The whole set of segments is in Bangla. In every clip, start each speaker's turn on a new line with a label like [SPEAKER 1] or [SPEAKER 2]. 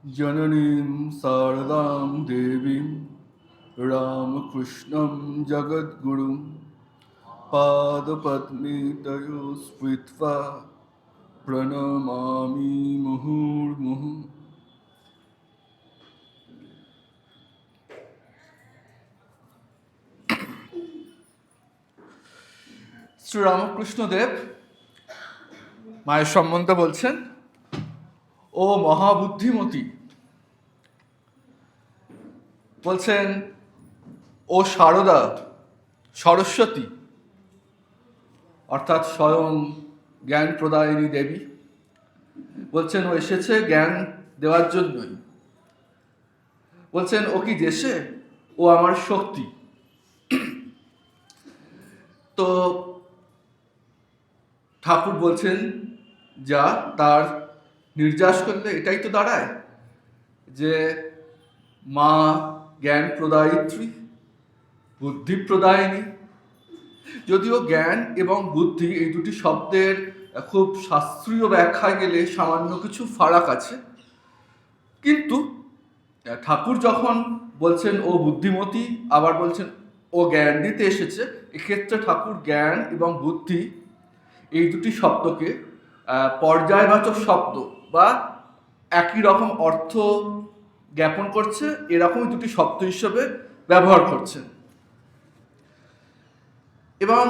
[SPEAKER 1] जननीं शारदां देवीं रामकृष्णं जगद्गुरुं पादपद्मे तयो स्फुत्वा प्रणमामि मुहुर्मुहुः। শ্রী রামকৃষ্ণদেব মায়ের সম্বন্ধে বলছেন, ও মহাবুদ্ধিমতী, বলছেন ও শারদা, সরস্বতী অর্থাৎ স্বয়ং জ্ঞান প্রদায়িনী দেবী। বলছেন ও এসেছে জ্ঞান দেওয়ার জন্যই। বলছেন ও কি দেশে, ও আমার শক্তি। তো ঠাকুর বলছেন যা তার নির্যাস করলে এটাই তো দাঁড়ায় যে মা জ্ঞান প্রদায়িত্রী, বুদ্ধি প্রদায়িনী। যদিও জ্ঞান এবং বুদ্ধি এই দুটি শব্দের খুব শাস্ত্রীয় ব্যাখ্যায় গেলে সামান্য কিছু ফারাক আছে, কিন্তু ঠাকুর যখন বলছেন ও বুদ্ধিমতী, আবার বলছেন ও জ্ঞান দিতে এসেছে, এক্ষেত্রে ঠাকুর জ্ঞান এবং বুদ্ধি এই দুটি শব্দকে পর্যায়বাচক শব্দ বা একই রকম অর্থ জ্ঞাপন করছে এরকমই দুটি শব্দ হিসেবে ব্যবহার করছেন। এবং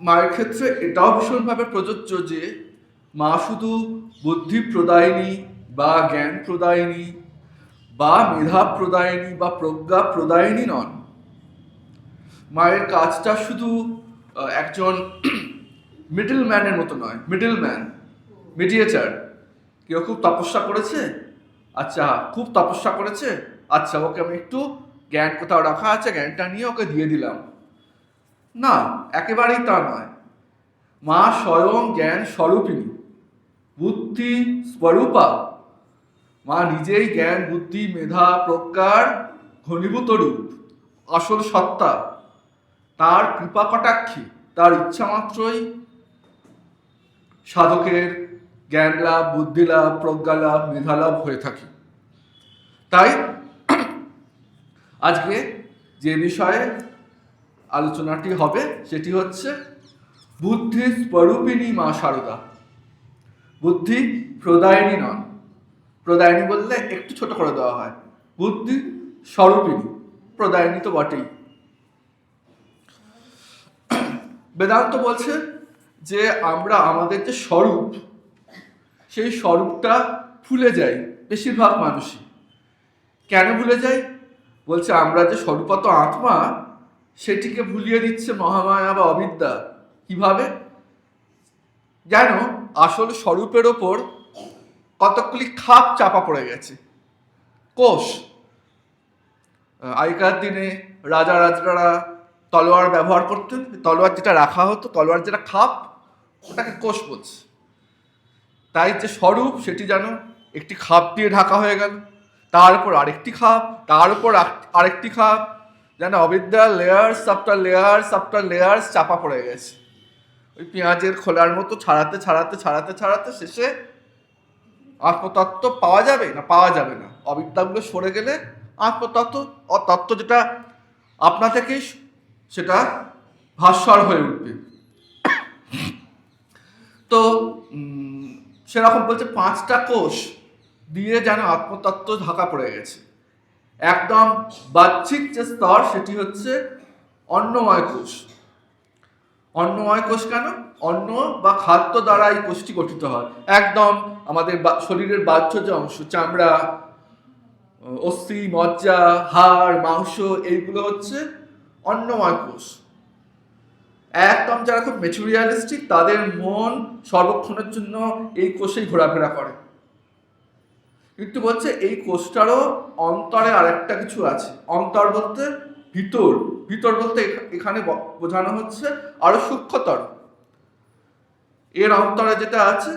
[SPEAKER 1] মায়ের ক্ষেত্রে এটাও ভীষণভাবে প্রযোজ্য যে মা শুধু বুদ্ধি প্রদায়িনী বা জ্ঞান প্রদায়িনী বা মেধা প্রদায়িনী বা প্রজ্ঞা প্রদায়িনী নন। মায়ের কাজটা শুধু একজন মিডল ম্যানের মতো নয়। Middle man, mediator. কেউ খুব তপস্যা করেছে, আচ্ছা খুব তপস্যা করেছে, আচ্ছা ওকে আমি একটু জ্ঞান কোথাও রাখা আছে, জ্ঞানটা নিয়ে ওকে দিয়ে দিলাম। না, একেবারেই তা নয়। মা স্বয়ং জ্ঞান স্বরূপিণী, বুদ্ধি স্বরূপা। মা নিজেই জ্ঞান বুদ্ধি মেধা প্রজ্ঞার ঘনীভূত রূপ, আসল সত্তা। তার কৃপা কটাক্ষে, তার ইচ্ছা মাত্রই সাধকের জ্ঞান লাভ, বুদ্ধি লাভ, প্রজ্ঞা লাভ, মেধা লাভ হয়ে থাকে। তাই আজকে যে বিষয়ে আলোচনাটি হবে সেটি হচ্ছে বুদ্ধি স্বরূপিণী মা শারদা। বুদ্ধি প্রদায়িনী নন, প্রদায়িনী বললে একটু ছোট করে দেওয়া হয়। বুদ্ধি স্বরূপিণী, প্রদায়িনী তো বটেই। বেদান্ত বলছে যে আমরা আমাদের যে স্বরূপ, সেই স্বরূপটা ভুলে যাই বেশিরভাগ মানুষই। কেন ভুলে যাই? বলছে আমরা যে স্বরূপত আত্মা, সেটিকে ভুলিয়ে দিচ্ছে মহামায়া বা অবিদ্যা। কিভাবে? যেন আসল স্বরূপের ওপর কতকগুলি খাপ চাপা পড়ে গেছে, কোষ। আগেকার দিনে রাজা রাজরারা তলোয়ার ব্যবহার করতেন, তলোয়ার যেটা রাখা হতো, তলোয়ার যেটা খাপ, ওটাকে কোষ বলছে। তাই যে স্বরূপ সেটি যেন একটি খাপ দিয়ে ঢাকা হয়ে গেল, তার উপর আরেকটি খাপ, তার উপর আরেকটি খাপ, যেন অবিদ্যার layers after layers after layers চাপা পড়ে গেছে। ওই পেঁয়াজের খোলার মতো ছাড়াতে ছাড়াতে ছাড়াতে ছাড়াতে শেষে আত্মতত্ত্ব পাওয়া যাবে না, পাওয়া যাবে না। অবিদ্যাগুলো সরে গেলে আত্মতত্ত্ব তত্ত্ব যেটা আপনা থেকেই সেটা ভাস্বর হয়ে উঠবে। তো সেরকম বলছে 5টা কোষ দিয়ে যেন আত্মতত্ত্ব ঢাকা পড়ে গেছে। একদম বাহ্যিক যে স্তর সেটি হচ্ছে অন্নময় কোষ। অন্নময় কোষ কেন? অন্ন বা খাদ্য দ্বারা এই কোষটি গঠিত হয়। একদম আমাদের শরীরের বাহ্য যে অংশ, চামড়া, অস্থি, মজ্জা, হাড়, মাংস, এইগুলো হচ্ছে অন্নময় কোষ। একদম যারা খুব ম্যাটেরিয়ালিস্টিক, তাদের মন সর্বক্ষণের জন্য এই কোষেই ঘোরাফেরা করে। কিন্তু বলছে এই কোষটারও অন্তরে আরেকটা কিছু আছে। অন্তর বলতে ভিতর, ভিতর বলতে এখানে বোঝানো হচ্ছে আরো সূক্ষ্মতর। এর অন্তরে যেটা আছে,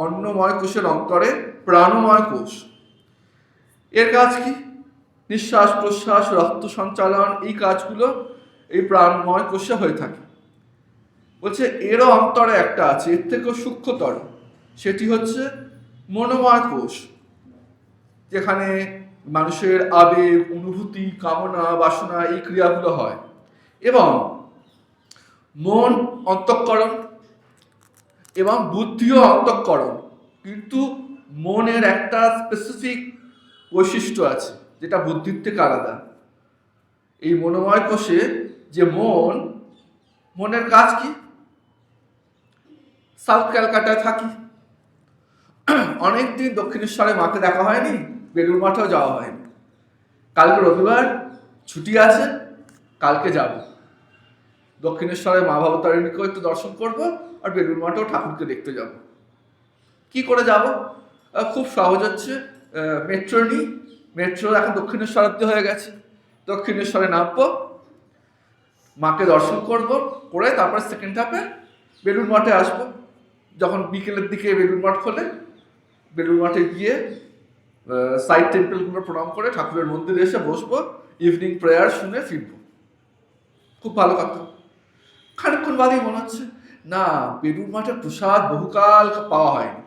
[SPEAKER 1] অন্নময় কোষের অন্তরে প্রাণময় কোষ। এর কাজ কি? নিঃশ্বাস প্রশ্বাস, রক্ত সঞ্চালন, এই কাজগুলো এই প্রাণময় কোষে হয়ে থাকে। বলছে এরও অন্তরে একটা আছে, এর থেকেও সূক্ষ্মতর, সেটি হচ্ছে মনোময় কোষ। যেখানে মানুষের আবেগ, অনুভূতি, কামনা, বাসনা এই ক্রিয়াগুলো হয়। এবং মন অন্তঃকরণ এবং বুদ্ধিও অন্তঃকরণ, কিন্তু মনের একটা স্পেসিফিক বৈশিষ্ট্য আছে যেটা বুদ্ধির থেকে আলাদা। এই মনোময় কোষে যে মনের কাজ কি? সাউথ ক্যালকাটায় থাকি, অনেকদিন দক্ষিণেশ্বরে মাকে দেখা হয়নি, বেলুড় মঠেও যাওয়া হয়নি। কালকে রবিবার ছুটি আছে, কালকে যাব দক্ষিণেশ্বরে মা ভবতারিণীকেও একটু দর্শন করব, আর বেলুড় মঠেও ঠাকুরকে দেখতে যাব। কি করে যাব? খুব সহজ হচ্ছে, মেট্রো নিই। মেট্রো এখন দক্ষিণেশ্বর অব্দি হয়ে গেছে, দক্ষিণেশ্বরে নামবো, মাকে দর্শন করব, করে তারপরে সেকেন্ড হাফে বেলুড় মঠে আসবো। যখন বিকেলের দিকে বেলুড় মঠ খোলে, বেলুড় মঠে গিয়ে সাইড টেম্পলগুলো প্রণাম করে ঠাকুরের মন্দিরে এসে বসবো, ইভিনিং প্রেয়ার শুনে ফিরবো। খুব ভালো কথা। খানিকক্ষণ বাদেই মনে হচ্ছে না, বেলুড় মঠের প্রসাদ বহুকাল পাওয়া হয়নি।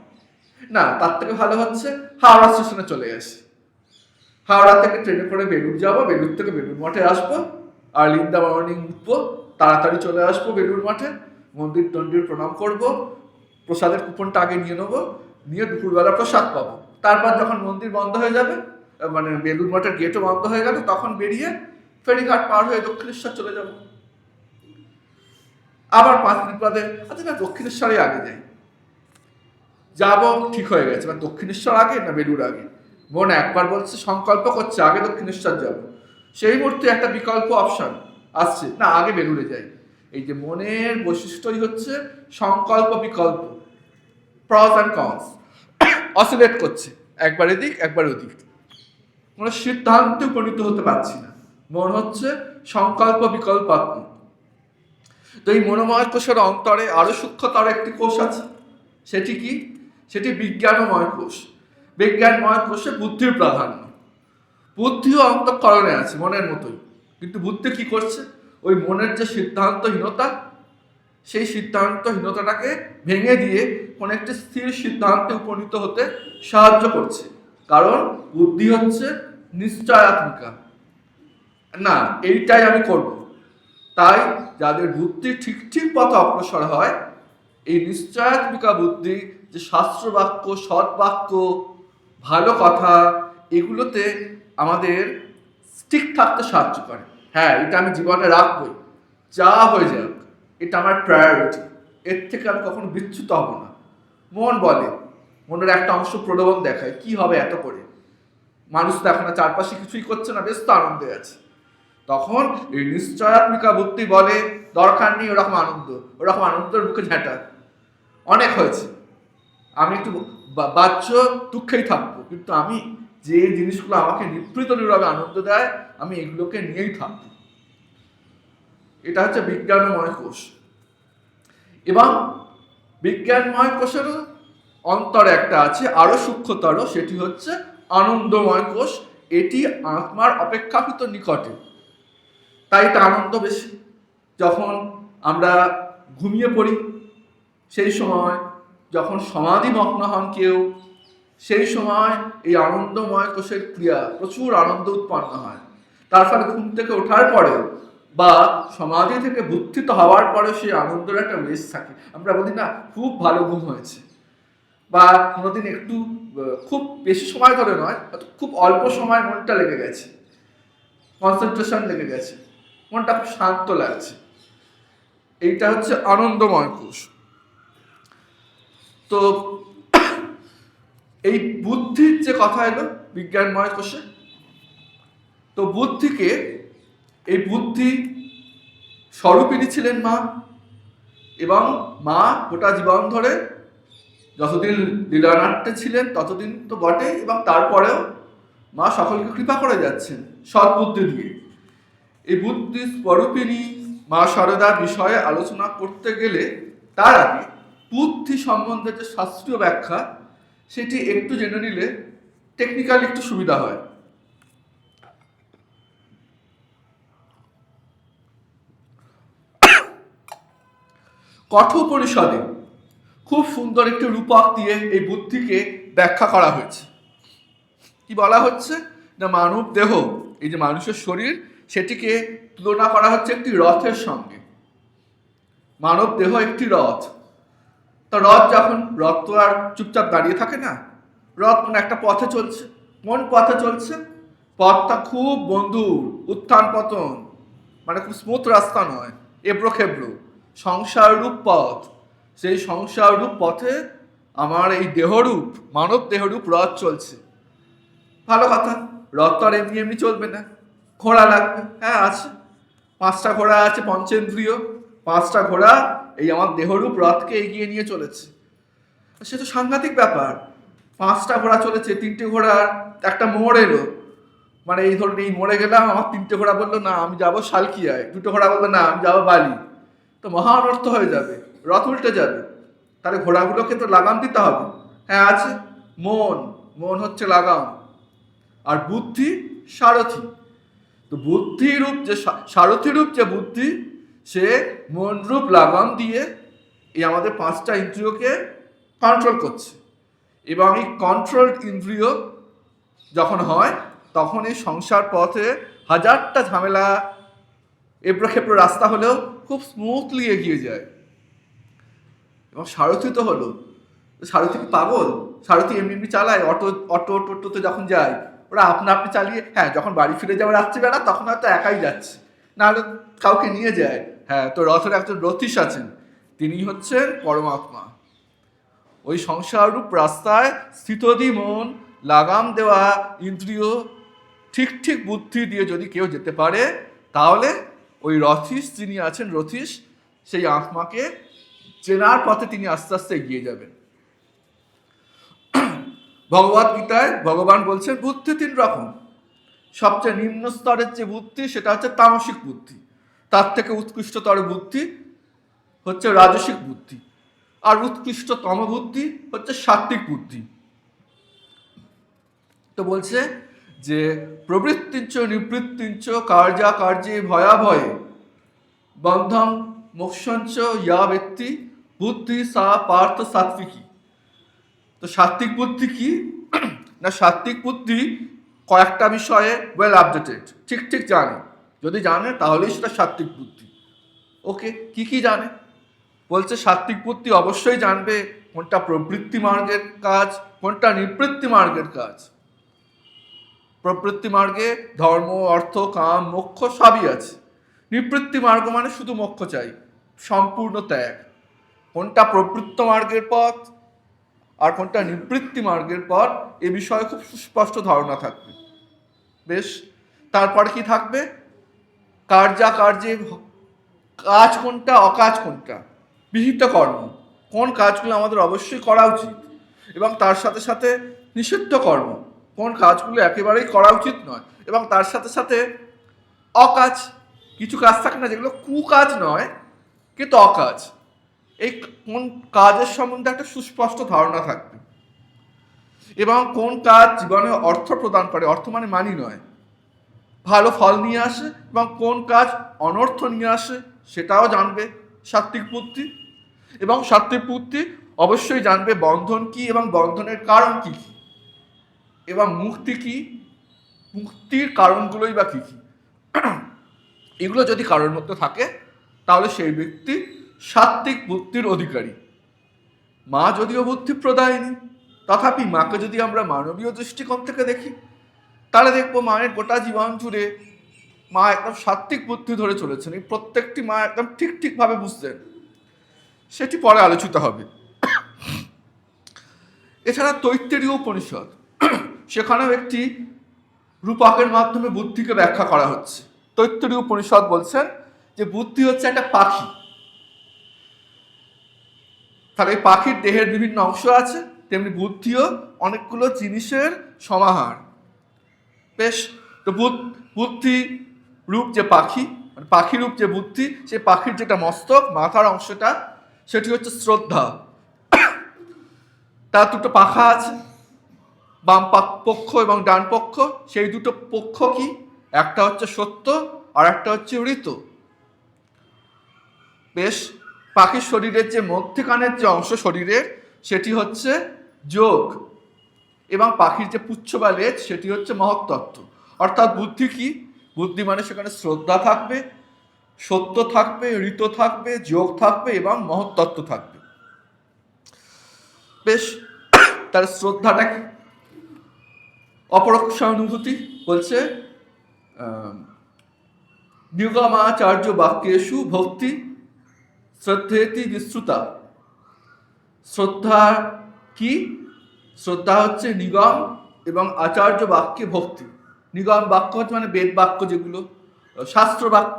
[SPEAKER 1] না, তার থেকে ভালো হচ্ছে হাওড়া স্টেশনে চলে আসি, হাওড়া থেকে ট্রেনে করে বেলুড় যাবো, বেলুড় থেকে বেলুড় মঠে আসবো, আর্লি ইন দ্য মর্নিং উঠবো, তাড়াতাড়ি চলে আসবো বেলুড় মঠে, মন্দির টন্দির প্রণাম করব, প্রসাদের কুপনটা আগে নিয়ে নেবো, নিয়ে দুপুরবেলা প্রসাদ পাবো। তারপর যখন মন্দির বন্ধ হয়ে যাবে, মানে বেলুড় মঠের গেটও বন্ধ হয়ে গেল, তখন বেরিয়ে ফেরিঘাট পার হয়ে দক্ষিণেশ্বর চলে যাব। আবার 5 মিনিট বাদে আচ্ছা না, দক্ষিণেশ্বরে আগে যাই, যাবো ঠিক হয়ে গেছে, মানে দক্ষিণেশ্বর আগে না বেলুড় আগে। মন একবার বলছে, সংকল্প করছে আগে দক্ষিণেশ্বর যাব, সেই মুহূর্তে একটা বিকল্প অপশন আসছে, না আগে বেলুড়ে যাই। এই যে মনের বৈশিষ্ট্যই হচ্ছে সংকল্প বিকল্প, প্রস অ্যান্ড কনস, অসিলেট করছে, একবার এদিক একবার ওদিক, কোনো সিদ্ধান্তে উপনীত হতে পারছি না। মন হচ্ছে সংকল্প বিকল্পাত্মক। তো এই মনোময় কোষের অন্তরে আরো সূক্ষ্মতর একটি কোষ আছে, সেটি কি? সেটি বিজ্ঞানময় কোষ। বিজ্ঞানময় কোষে বুদ্ধির প্রাধান্য, বুদ্ধিও অন্তঃকরণে আছে মনের মতোই, কিন্তু বুদ্ধি কি করছে? ওই মনের যে সিদ্ধান্তহীনতা, সেই সিদ্ধান্তহীনতাটাকে ভেঙে দিয়ে কোনো একটি স্থির সিদ্ধান্তে উপনীত হতে সাহায্য করছে। কারণ বুদ্ধি হচ্ছে নিশ্চয়াত্মিকা, না এইটাই আমি করব। তাই যাদের বুদ্ধি ঠিক ঠিক পথে অগ্রসর হয়, এই নিশ্চয়াত্মিকা বুদ্ধি, যে শাস্ত্রবাক্য, সৎবাক্য, ভালো কথা, এগুলোতে আমাদের স্টিক থাকতে সাহায্য করে। হ্যাঁ, এটা আমি জীবনে রাখবই, যা হয়ে যাক, এটা আমার প্রায়োরিটি, এর থেকে আমি কখনো বিচ্যুত হব না। মন বলে, মনের একটা অংশ প্রলোভন দেখায়, কি হবে এত করে, মানুষ তো এখন চারপাশে কিছুই করছে না, বেশ তো আনন্দে আছে। তখন এই নিশ্চয়াত্মিকা বুদ্ধি বলে, দরকার নেই ওরকম আনন্দ, ওরকম আনন্দের মুখে ঝাঁটা, অনেক হয়েছে, আমি একটু বাহ্য দুঃখেই থাকবো, কিন্তু আমি যে জিনিসগুলো আমাকে নিভৃত নীরবে আনন্দ দেয়, আমি এগুলোকে নিয়েই থাকবো। এটা হচ্ছে বিজ্ঞানময় কোষ। এবং বিজ্ঞানময় কোষেরও অন্তরে একটা আছে আরো সূক্ষ্মতর, সেটি হচ্ছে আনন্দময় কোষ। এটি আত্মার অপেক্ষাকৃত নিকটে, তাই এটা আনন্দ বেশি। যখন আমরা ঘুমিয়ে পড়ি, সেই সময় যখন সমাধিমগ্ন হন কেউ, সেই সময় এই আনন্দময় কোষের ক্রিয়া, প্রচুর আনন্দ উৎপন্ন হয়। তার ফলে ঘুম থেকে ওঠার পরে বা সমাধি থেকে বুদ্ধিত হওয়ার পরে সেই আনন্দের একটা রেস থাকে। আমরা বলি না, খুব ভালো ঘুম হয়েছে, বা কোনোদিন একটু খুব বেশি সময় ধরে নয়, খুব অল্প সময় মনটা লেগে গেছে, কনসেন্ট্রেশন লেগে গেছে, মনটা খুব শান্ত লাগছে, এইটা হচ্ছে আনন্দময় কোষ। তো এই বুদ্ধির যে কথা এলো বিজ্ঞানময় কোষে, তো বুদ্ধিকে, এই বুদ্ধি স্বরূপিণী ছিলেন মা, এবং মা গোটা জীবন ধরে যতদিন লীলানাট্যে ছিলেন ততদিন তো বটে, এবং তারপরেও মা সকলকে কৃপা করে যাচ্ছেন সৎবুদ্ধি দিয়ে। এই বুদ্ধি স্বরূপিণী মা শারদার বিষয়ে আলোচনা করতে গেলে তার আগে বুদ্ধি সম্বন্ধে যে শাস্ত্রীয় ব্যাখ্যা, সেটি একটু জেনে নিলে টেকনিক্যালি একটু সুবিধা হয়। কঠোপনিষদে খুব সুন্দর একটি রূপক দিয়ে এই বুদ্ধিকে ব্যাখ্যা করা হয়েছে। কি বলা হচ্ছে না, মানব দেহ, এই যে মানুষের শরীর, সেটিকে তুলনা করা হচ্ছে একটি রথের সঙ্গে। মানব দেহ একটি রথ। তো রথ তো আর চুপচাপ দাঁড়িয়ে থাকে না, রথ কোন একটা পথে চলছে। কোন পথে চলছে? পথটা খুব বন্ধুর, উত্থান পতন, মানে খুব স্মুথ রাস্তা নয়, এবড়ো খেবড়ো, সংসার রূপ পথ। সেই সংসার রূপ পথে আমার এই দেহরূপ, মানব দেহরূপ রথ চলছে। ভালো কথা, রথ তো আর এমনি এমনি চলবে না, ঘোড়া লাগবে। হ্যাঁ আছে, 5টা ঘোড়া আছে, পঞ্চেন্দ্রিয়, 5টা ঘোড়া এই আমার দেহরূপ রথকে এগিয়ে নিয়ে চলেছে। সে তো সাংঘাতিক ব্যাপার। 5টা ঘোড়া চলেছে, 3টে ঘোড়ার একটা মোড় এলো, মানে এই ধরুন এই মোড়ে গেলাম, আমার 3টে ঘোড়া বললো না আমি যাবো শালকিয়ায়, 2টো ঘোড়া বললো না আমি যাবো বালি, তো মহা অনর্থ হয়ে যাবে, রথ উল্টে যাবে। তাহলে ঘোড়াগুলোকে তো লাগাম দিতে হবে। হ্যাঁ আছে, মন হচ্ছে লাগাম, আর বুদ্ধি সারথি। তো বুদ্ধি রূপ যে সারথি রূপ যে বুদ্ধি, সে মন রূপ লাগাম দিয়ে এই আমাদের 5টা ইন্দ্রিয়কে কন্ট্রোল করছে। এবং এই কন্ট্রোলড ইন্দ্রিয় যখন হয়, তখন এই সংসার পথে হাজারটা ঝামেলা, এবড়ো খেবড়ো রাস্তা হলেও খুব স্মুথলি এগিয়ে যায়। এবং সারথি তো হলো, সারথি কি পাগল? সারথি এমনি এমনি চালায়? টোটোতে যখন যায় ওরা আপনি চালিয়ে, হ্যাঁ যখন বাড়ি ফিরে যাওয়ার রাত্রিবেলা তখন হয়তো একাই যাচ্ছে, নাহলে কাউকে নিয়ে যায়। হ্যাঁ, তো রথের একজন রথীশ আছেন, তিনি হচ্ছেন পরমাত্মা। ওই সংসাররূপ রাস্তায় স্থিতধী মন, লাগাম দেওয়া ইন্দ্রিয়, ঠিক ঠিক বুদ্ধি দিয়ে যদি কেউ যেতে পারে, তাহলে ওই রথীশ যিনি আছেন, রথীশ, সেই আত্মাকে চেনার পথে তিনি আস্তে আস্তে এগিয়ে যাবেন। ভগবদ গীতায় ভগবান বলছেন বুদ্ধি 3 রকম। সবচেয়ে নিম্ন স্তরের যে বুদ্ধি সেটা হচ্ছে তামসিক বুদ্ধি, তার থেকে উৎকৃষ্টতর বুদ্ধি হচ্ছে রাজসিক বুদ্ধি, আর উৎকৃষ্টতম বুদ্ধি হচ্ছে সাত্ত্বিক বুদ্ধি। তো বলছে যে প্রবৃত্তিঞ্চ নিবৃত্তিঞ্চ কার্যা কার্যে ভয়াভয়ে বন্ধম মোক্ষঞ্চ ইয়া ব্যক্তি বুদ্ধি সা পার্থ সাত্বিকী। তো সাত্ত্বিক বুদ্ধি কি না, সাত্ত্বিক বুদ্ধি কয়েকটা বিষয়ে ওয়েল আপডেটেড, ঠিক ঠিক জানে। যদি জানে তাহলেই সেটা সাত্ত্বিক বুদ্ধি। ওকে, কি জানে? বলছে সাত্ত্বিক বুদ্ধি অবশ্যই জানবে কোনটা প্রবৃত্তি মার্গের কাজ, কোনটা নিবৃত্তি মার্গের কাজ। প্রবৃত্তি মার্গে ধর্ম, অর্থ, কাম, মোক্ষ সবই আছে। নিবৃত্তি মার্গ মানে শুধু মোক্ষ চাই, সম্পূর্ণ ত্যাগ। কোনটা প্রবৃত্ত মার্গের পথ আর কোনটা নিবৃত্তি মার্গের পথ, এ বিষয়ে খুব সুস্পষ্ট ধারণা থাকবে। বেশ, তারপরে কি থাকবে? কার্যা কার্যে, কাজ কোনটা, অকাজ কোনটা, বিহিত কর্ম, কোন কাজগুলো আমাদের অবশ্যই করা উচিত, এবং তার সাথে সাথে নিষিদ্ধ কর্ম, কোন কাজগুলো একেবারেই করা উচিত নয়, এবং তার সাথে সাথে অকাজ, কিছু কাজ থাকে না যেগুলো কুকাজ নয় কিন্তু অকাজ। এই কোন কাজের সম্বন্ধে একটা সুস্পষ্ট ধারণা থাকবে, এবং কোন কাজ জীবনে অর্থ প্রদান করে, অর্থ মানে মানি নয়, ভালো ফল নিয়ে আসে, এবং কোন কাজ অনর্থ নিয়ে আসে সেটাও জানবে সাত্ত্বিক বুদ্ধি। এবং সাত্ত্বিক বুদ্ধি অবশ্যই জানবে বন্ধন কি এবং বন্ধনের কারণ কি কি, এবং মুক্তি কি, মুক্তির কারণগুলোই বা কি কি। এগুলো যদি কারোর মধ্যে থাকে তাহলে সেই ব্যক্তি সাত্ত্বিক বুদ্ধির অধিকারী। মা যদিও বুদ্ধি প্রদায়িনী, তথাপি মাকে যদি আমরা মানবীয় দৃষ্টিকোণ থেকে দেখি, তাহলে দেখবো মায়ের গোটা জীবন জুড়ে মা একদম সাত্ত্বিক বুদ্ধি ধরে চলেছেন। এই প্রত্যেকটি মা একদম ঠিক ঠিকভাবে বুঝতেন, সেটি পরে আলোচিত হবে। এছাড়া তৈত্তেরীয় উপনিষদ, সেখানেও একটি রূপকের মাধ্যমে বুদ্ধিকে ব্যাখ্যা করা হচ্ছে। তৈত্তেরীয় উপনিষদ বলছেন যে বুদ্ধি হচ্ছে একটা পাখি। তাহলে এই পাখির দেহের বিভিন্ন অংশ আছে, তেমনি বুদ্ধিও অনেকগুলো জিনিসের সমাহার। বেশ, তো বুদ্ধি রূপ যে পাখি, মানে পাখি রূপ যে বুদ্ধি, সেই পাখির যেটা মস্তক, মাথার অংশটা, সেটি হচ্ছে শ্রদ্ধা। তার 2টো পাখা আছে, বাম পক্ষ এবং ডান পক্ষ। সেই 2টো পক্ষ কি? একটা হচ্ছে সত্য আর একটা হচ্ছে ঋত। বেশ, পাখির শরীরের যে মধ্যখানের যে অংশ শরীরের, সেটি হচ্ছে যোগ। এবং পাখির যে পুচ্ছ বা লেজ সেটি হচ্ছে মহত্তত্ত্ব। অর্থাৎ বুদ্ধি কি? বুদ্ধি মানে সেখানে শ্রদ্ধা থাকবে, সত্য থাকবে, ঋত থাকবে, যোগ থাকবে এবং মহত্তত্ত্ব থাকবে। বেশ, তার শ্রদ্ধাটা কি? অপরোক্ষ অনুভূতি বলছে নিগমাচার্য বাক্যেষু ভক্তি শ্রদ্ধেতি বিশ্রুতা। শ্রদ্ধা কি? শ্রদ্ধা হচ্ছে নিগম এবং আচার্য বাক্যে ভক্তি। নিগম বাক্য হচ্ছে মানে বেদ বাক্য, যেগুলো শাস্ত্র বাক্য।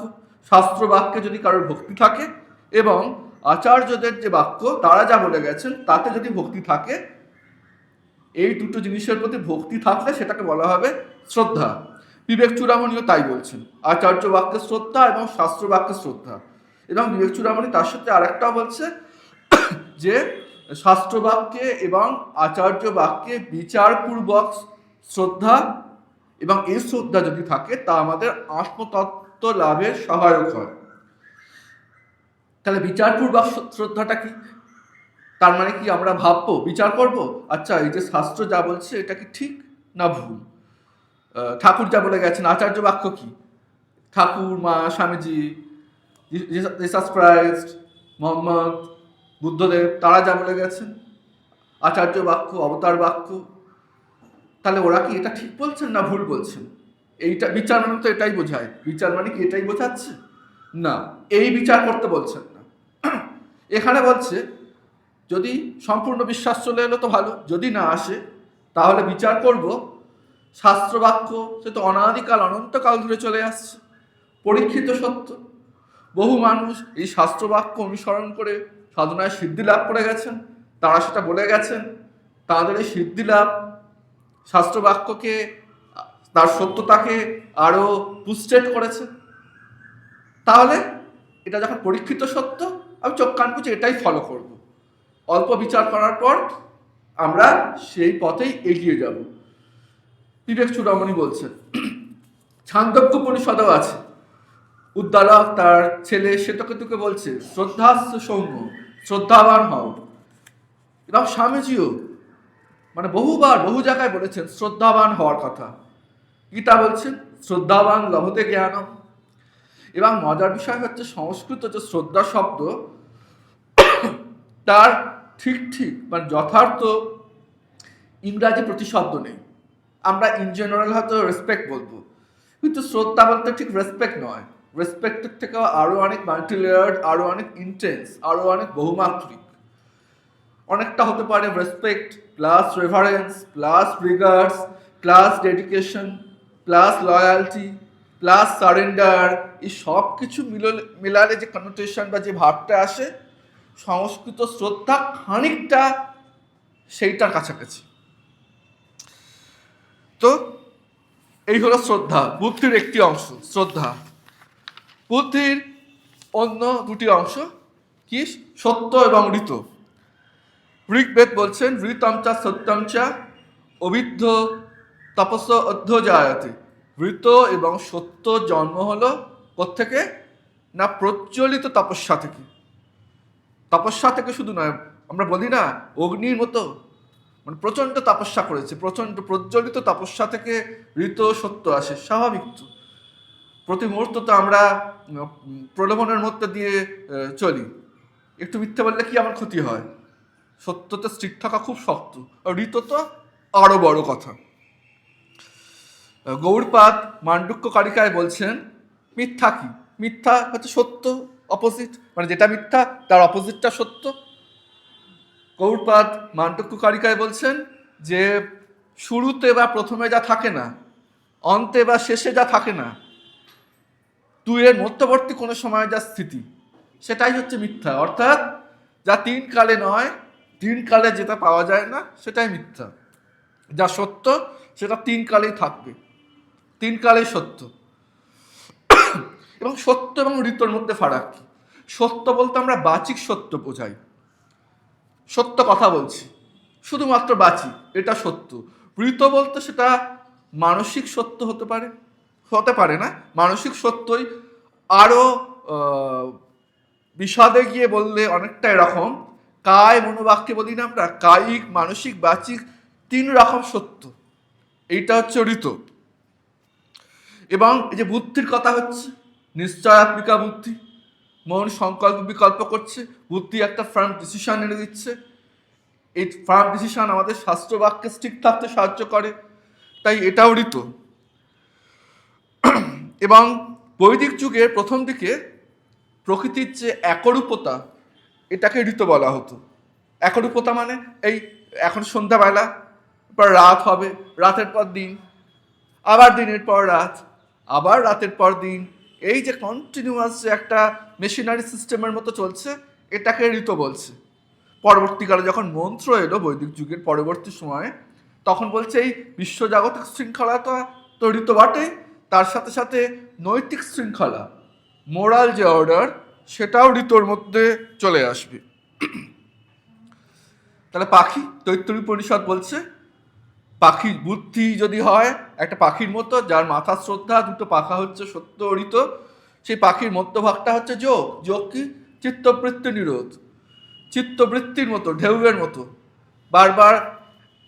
[SPEAKER 1] শাস্ত্র বাক্যে যদি কারোর ভক্তি থাকে এবং আচার্যদের যে বাক্য তারা যা বলে গেছেন তাতে যদি ভক্তি থাকে, এই দুটো জিনিসের প্রতি ভক্তি থাকলে সেটাকে বলা হবে শ্রদ্ধা। বিবেক চূড়ামণিও তাই বলছেন, আচার্য বাক্যে শ্রদ্ধা এবং শাস্ত্র বাক্যে শ্রদ্ধা। এবং বিবেক চূড়ামণি তার সাথে আরেকটাও বলছে যে শাস্ত্র বাক্যে এবং আচার্য বাক্যে বিচারপূর্বক শ্রদ্ধা, এবং এই শ্রদ্ধা যদি থাকে তা আমাদের আত্মতত্ত্ব লাভের সহায়ক হয়। তাহলে বিচারপূর্বক শ্রদ্ধাটা কি? তার মানে কি আমরা ভাববো, বিচার করব, আচ্ছা এই যে শাস্ত্র যা বলছে এটা কি ঠিক না ভুল? ঠাকুর যা বলে গেছেন, আচার্য বাক্য কি? ঠাকুর, মা, স্বামীজি, জিসাস ক্রাইস্ট, মোহাম্মদ, বুদ্ধদেব, তারা যা বলে গেছেন, আচার্য বাক্য, অবতার বাক্য, তাহলে ওরা কি এটা ঠিক বলছেন না ভুল বলছেন? এইটা বিচার মানে তো এটাই বোঝায়। বিচার মানে কি এটাই বোঝাচ্ছে? না, এই বিচার করতে বলছেন না। এখানে বলছে যদি সম্পূর্ণ বিশ্বাস চলে এলো তো ভালো, যদি না আসে তাহলে বিচার করব শাস্ত্র বাক্য, সে তো অনাদিকাল অনন্তকাল ধরে চলে আসছে, পরীক্ষিত সত্য। বহু মানুষ এই শাস্ত্র বাক্য অনুসরণ করে সাধনায় সিদ্ধি লাভ করে গেছেন, তারা সেটা বলে গেছেন। তাদের এই সিদ্ধি লাভ শাস্ত্র বাক্যকে, তার সত্যতাকে আরো পুস্টেড করেছে। তাহলে এটা যখন পরীক্ষিত সত্য, আমি চোখ কান বুঝে এটাই ফলো করব। অল্প বিচার করার পর আমরা সেই পথেই এগিয়ে যাব। বিবেক চূড়ামণি বলছেন, ছান্দোগ্য পরিষদও আছে। উদ্দালক তার ছেলে শ্বেতকেতুকে বলছে শ্রদ্ধাস্য সৌম্য, শ্রদ্ধাবান হও। এবং স্বামীজিও মানে বহুবার বহু জায়গায় বলেছেন শ্রদ্ধাবান হওয়ার কথা। গীতা বলছেন শ্রদ্ধাবান লভতে জ্ঞানম। এবং মজার বিষয় হচ্ছে সংস্কৃত যে শ্রদ্ধা শব্দ, তার ঠিক মানে যথার্থ ইংরাজি প্রতিশব্দ নেই। আমরা ইন জেনারেল হয়তো রেসপেক্ট বলবো, কিন্তু শ্রদ্ধা বলতে ঠিক রেসপেক্ট নয়। রেসপেক্টের থেকেও আরও অনেক মাল্টিলেয়ার্ড, আরও অনেক ইন্টেন্স, আরও অনেক বহুমাত্রিক। অনেকটা হতে পারে respect plus reverence plus regards plus dedication plus loyalty plus surrender. এই সব কিছু মিলালে যে কনোটেশন বা যে ভাবটা আসে, সংস্কৃত শ্রদ্ধা খানিকটা সেইটার কাছাকাছি। তো এই হলো শ্রদ্ধা, বুদ্ধির একটি অংশ শ্রদ্ধা। বুদ্ধির অন্য দুটি অংশ কি? সত্য এবং ঋত। ঋগ্বেদ বলছেন ঋতম চা সত্যম চা অবিদ্ধ তপস্য অধ্যজায়তে। ঋত এবং সত্য জন্ম হলো কোত্থেকে? না প্রজ্বলিত তপস্যা থেকে। তপস্যা থেকে শুধু নয়, আমরা বলি না অগ্নির মতো, মানে প্রচণ্ড তপস্যা করেছে, প্রচণ্ড প্রজ্বলিত তপস্যা থেকে ঋত সত্য আসে। স্বাভাবিক তো, প্রতি মুহূর্ত তো আমরা প্রলোভনের মধ্যে দিয়ে চলি। একটু মিথ্যে বললে কি আমার ক্ষতি হয়? সত্যতে স্থির থাকা খুব শক্ত, আর ঋত তো আরো বড় কথা। গৌড়পাদ মান্ডুক্য কারিকায় বলছেন মিথ্যা কি? মিথ্যা হচ্ছে সত্য অপোজিট, মানে যেটা মিথ্যা তার অপোজিটটা সত্য। গৌড়পাদ মান্ডুক্য কারিকায় বলছেন যে শুরুতে বা প্রথমে যা থাকে না, অন্তে বা শেষে যা থাকে না, দুইয়ের মধ্যবর্তী কোনো সময় যা স্থিতি, সেটাই হচ্ছে মিথ্যা। অর্থাৎ যা তিন কালে নয়, তিন কালে যেটা পাওয়া যায় না সেটাই মিথ্যা। যা সত্য সেটা তিন কালেই থাকবে, তিন কালেই সত্য। এবং সত্য এবং ঋতর মধ্যে ফারাক কি? সত্য বলতে আমরা বাচিক সত্য বোঝাই, সত্য কথা বলছি, শুধুমাত্র বাচিক, এটা সত্য। ঋত বলতে সেটা মানসিক সত্য হতে পারে না, মানসিক সত্যই। আরও বিশদে গিয়ে বললে অনেকটা এরকম, কায় মনোবাক্যে বলি না আমরা, কায়িক মানসিক বাচিক তিন রকম সত্য, এইটা হচ্ছে ঋত। এবং এই যে বুদ্ধির কথা হচ্ছে, নিশ্চয়াত্মিকা বুদ্ধি, মন সংকল্প বিকল্প করছে, বুদ্ধি একটা ফার্ম ডিসিশন এনে দিচ্ছে। এই ফার্ম ডিসিশন আমাদের শাস্ত্র বাক্যে ঠিক থাকতে সাহায্য করে, তাই এটাও ঋত। এবং বৈদিক যুগের প্রথম দিকে প্রকৃতির যে একরূপতা, এটাকে ঋতু বলা হতো। একরূপতা মানে এই এখন সন্ধ্যাবেলা, পর রাত হবে, রাতের পর দিন, আবার দিনের পর রাত, আবার রাতের পর দিন, এই যে কন্টিনিউয়াস যে একটা মেশিনারি সিস্টেমের মতো চলছে, এটাকে ঋতু বলছে। পরবর্তীকালে যখন মন্ত্র এলো বৈদিক যুগের পরবর্তী সময়ে, তখন বলছে এই বিশ্বজাগতিক শৃঙ্খলাটা তো ঋতু বটেই, তার সাথে সাথে নৈতিক শৃঙ্খলা, মোরাল যে অর্ডার, সেটাও ঋতুর মধ্যে চলে আসবে। তাহলে পাখি, তৈত্তরী পরিষদ বলছে পাখি বুদ্ধি যদি হয় একটা পাখির মতো, যার মাথা শ্রদ্ধা, দুটো পাখা হচ্ছে সত্য ঋত, সেই পাখির মধ্যভাগটা হচ্ছে যোগ। যোগ কি? চিত্তবৃত্তি নিরোধ। চিত্তবৃত্তির মতো, ঢেউয়ের মতো বারবার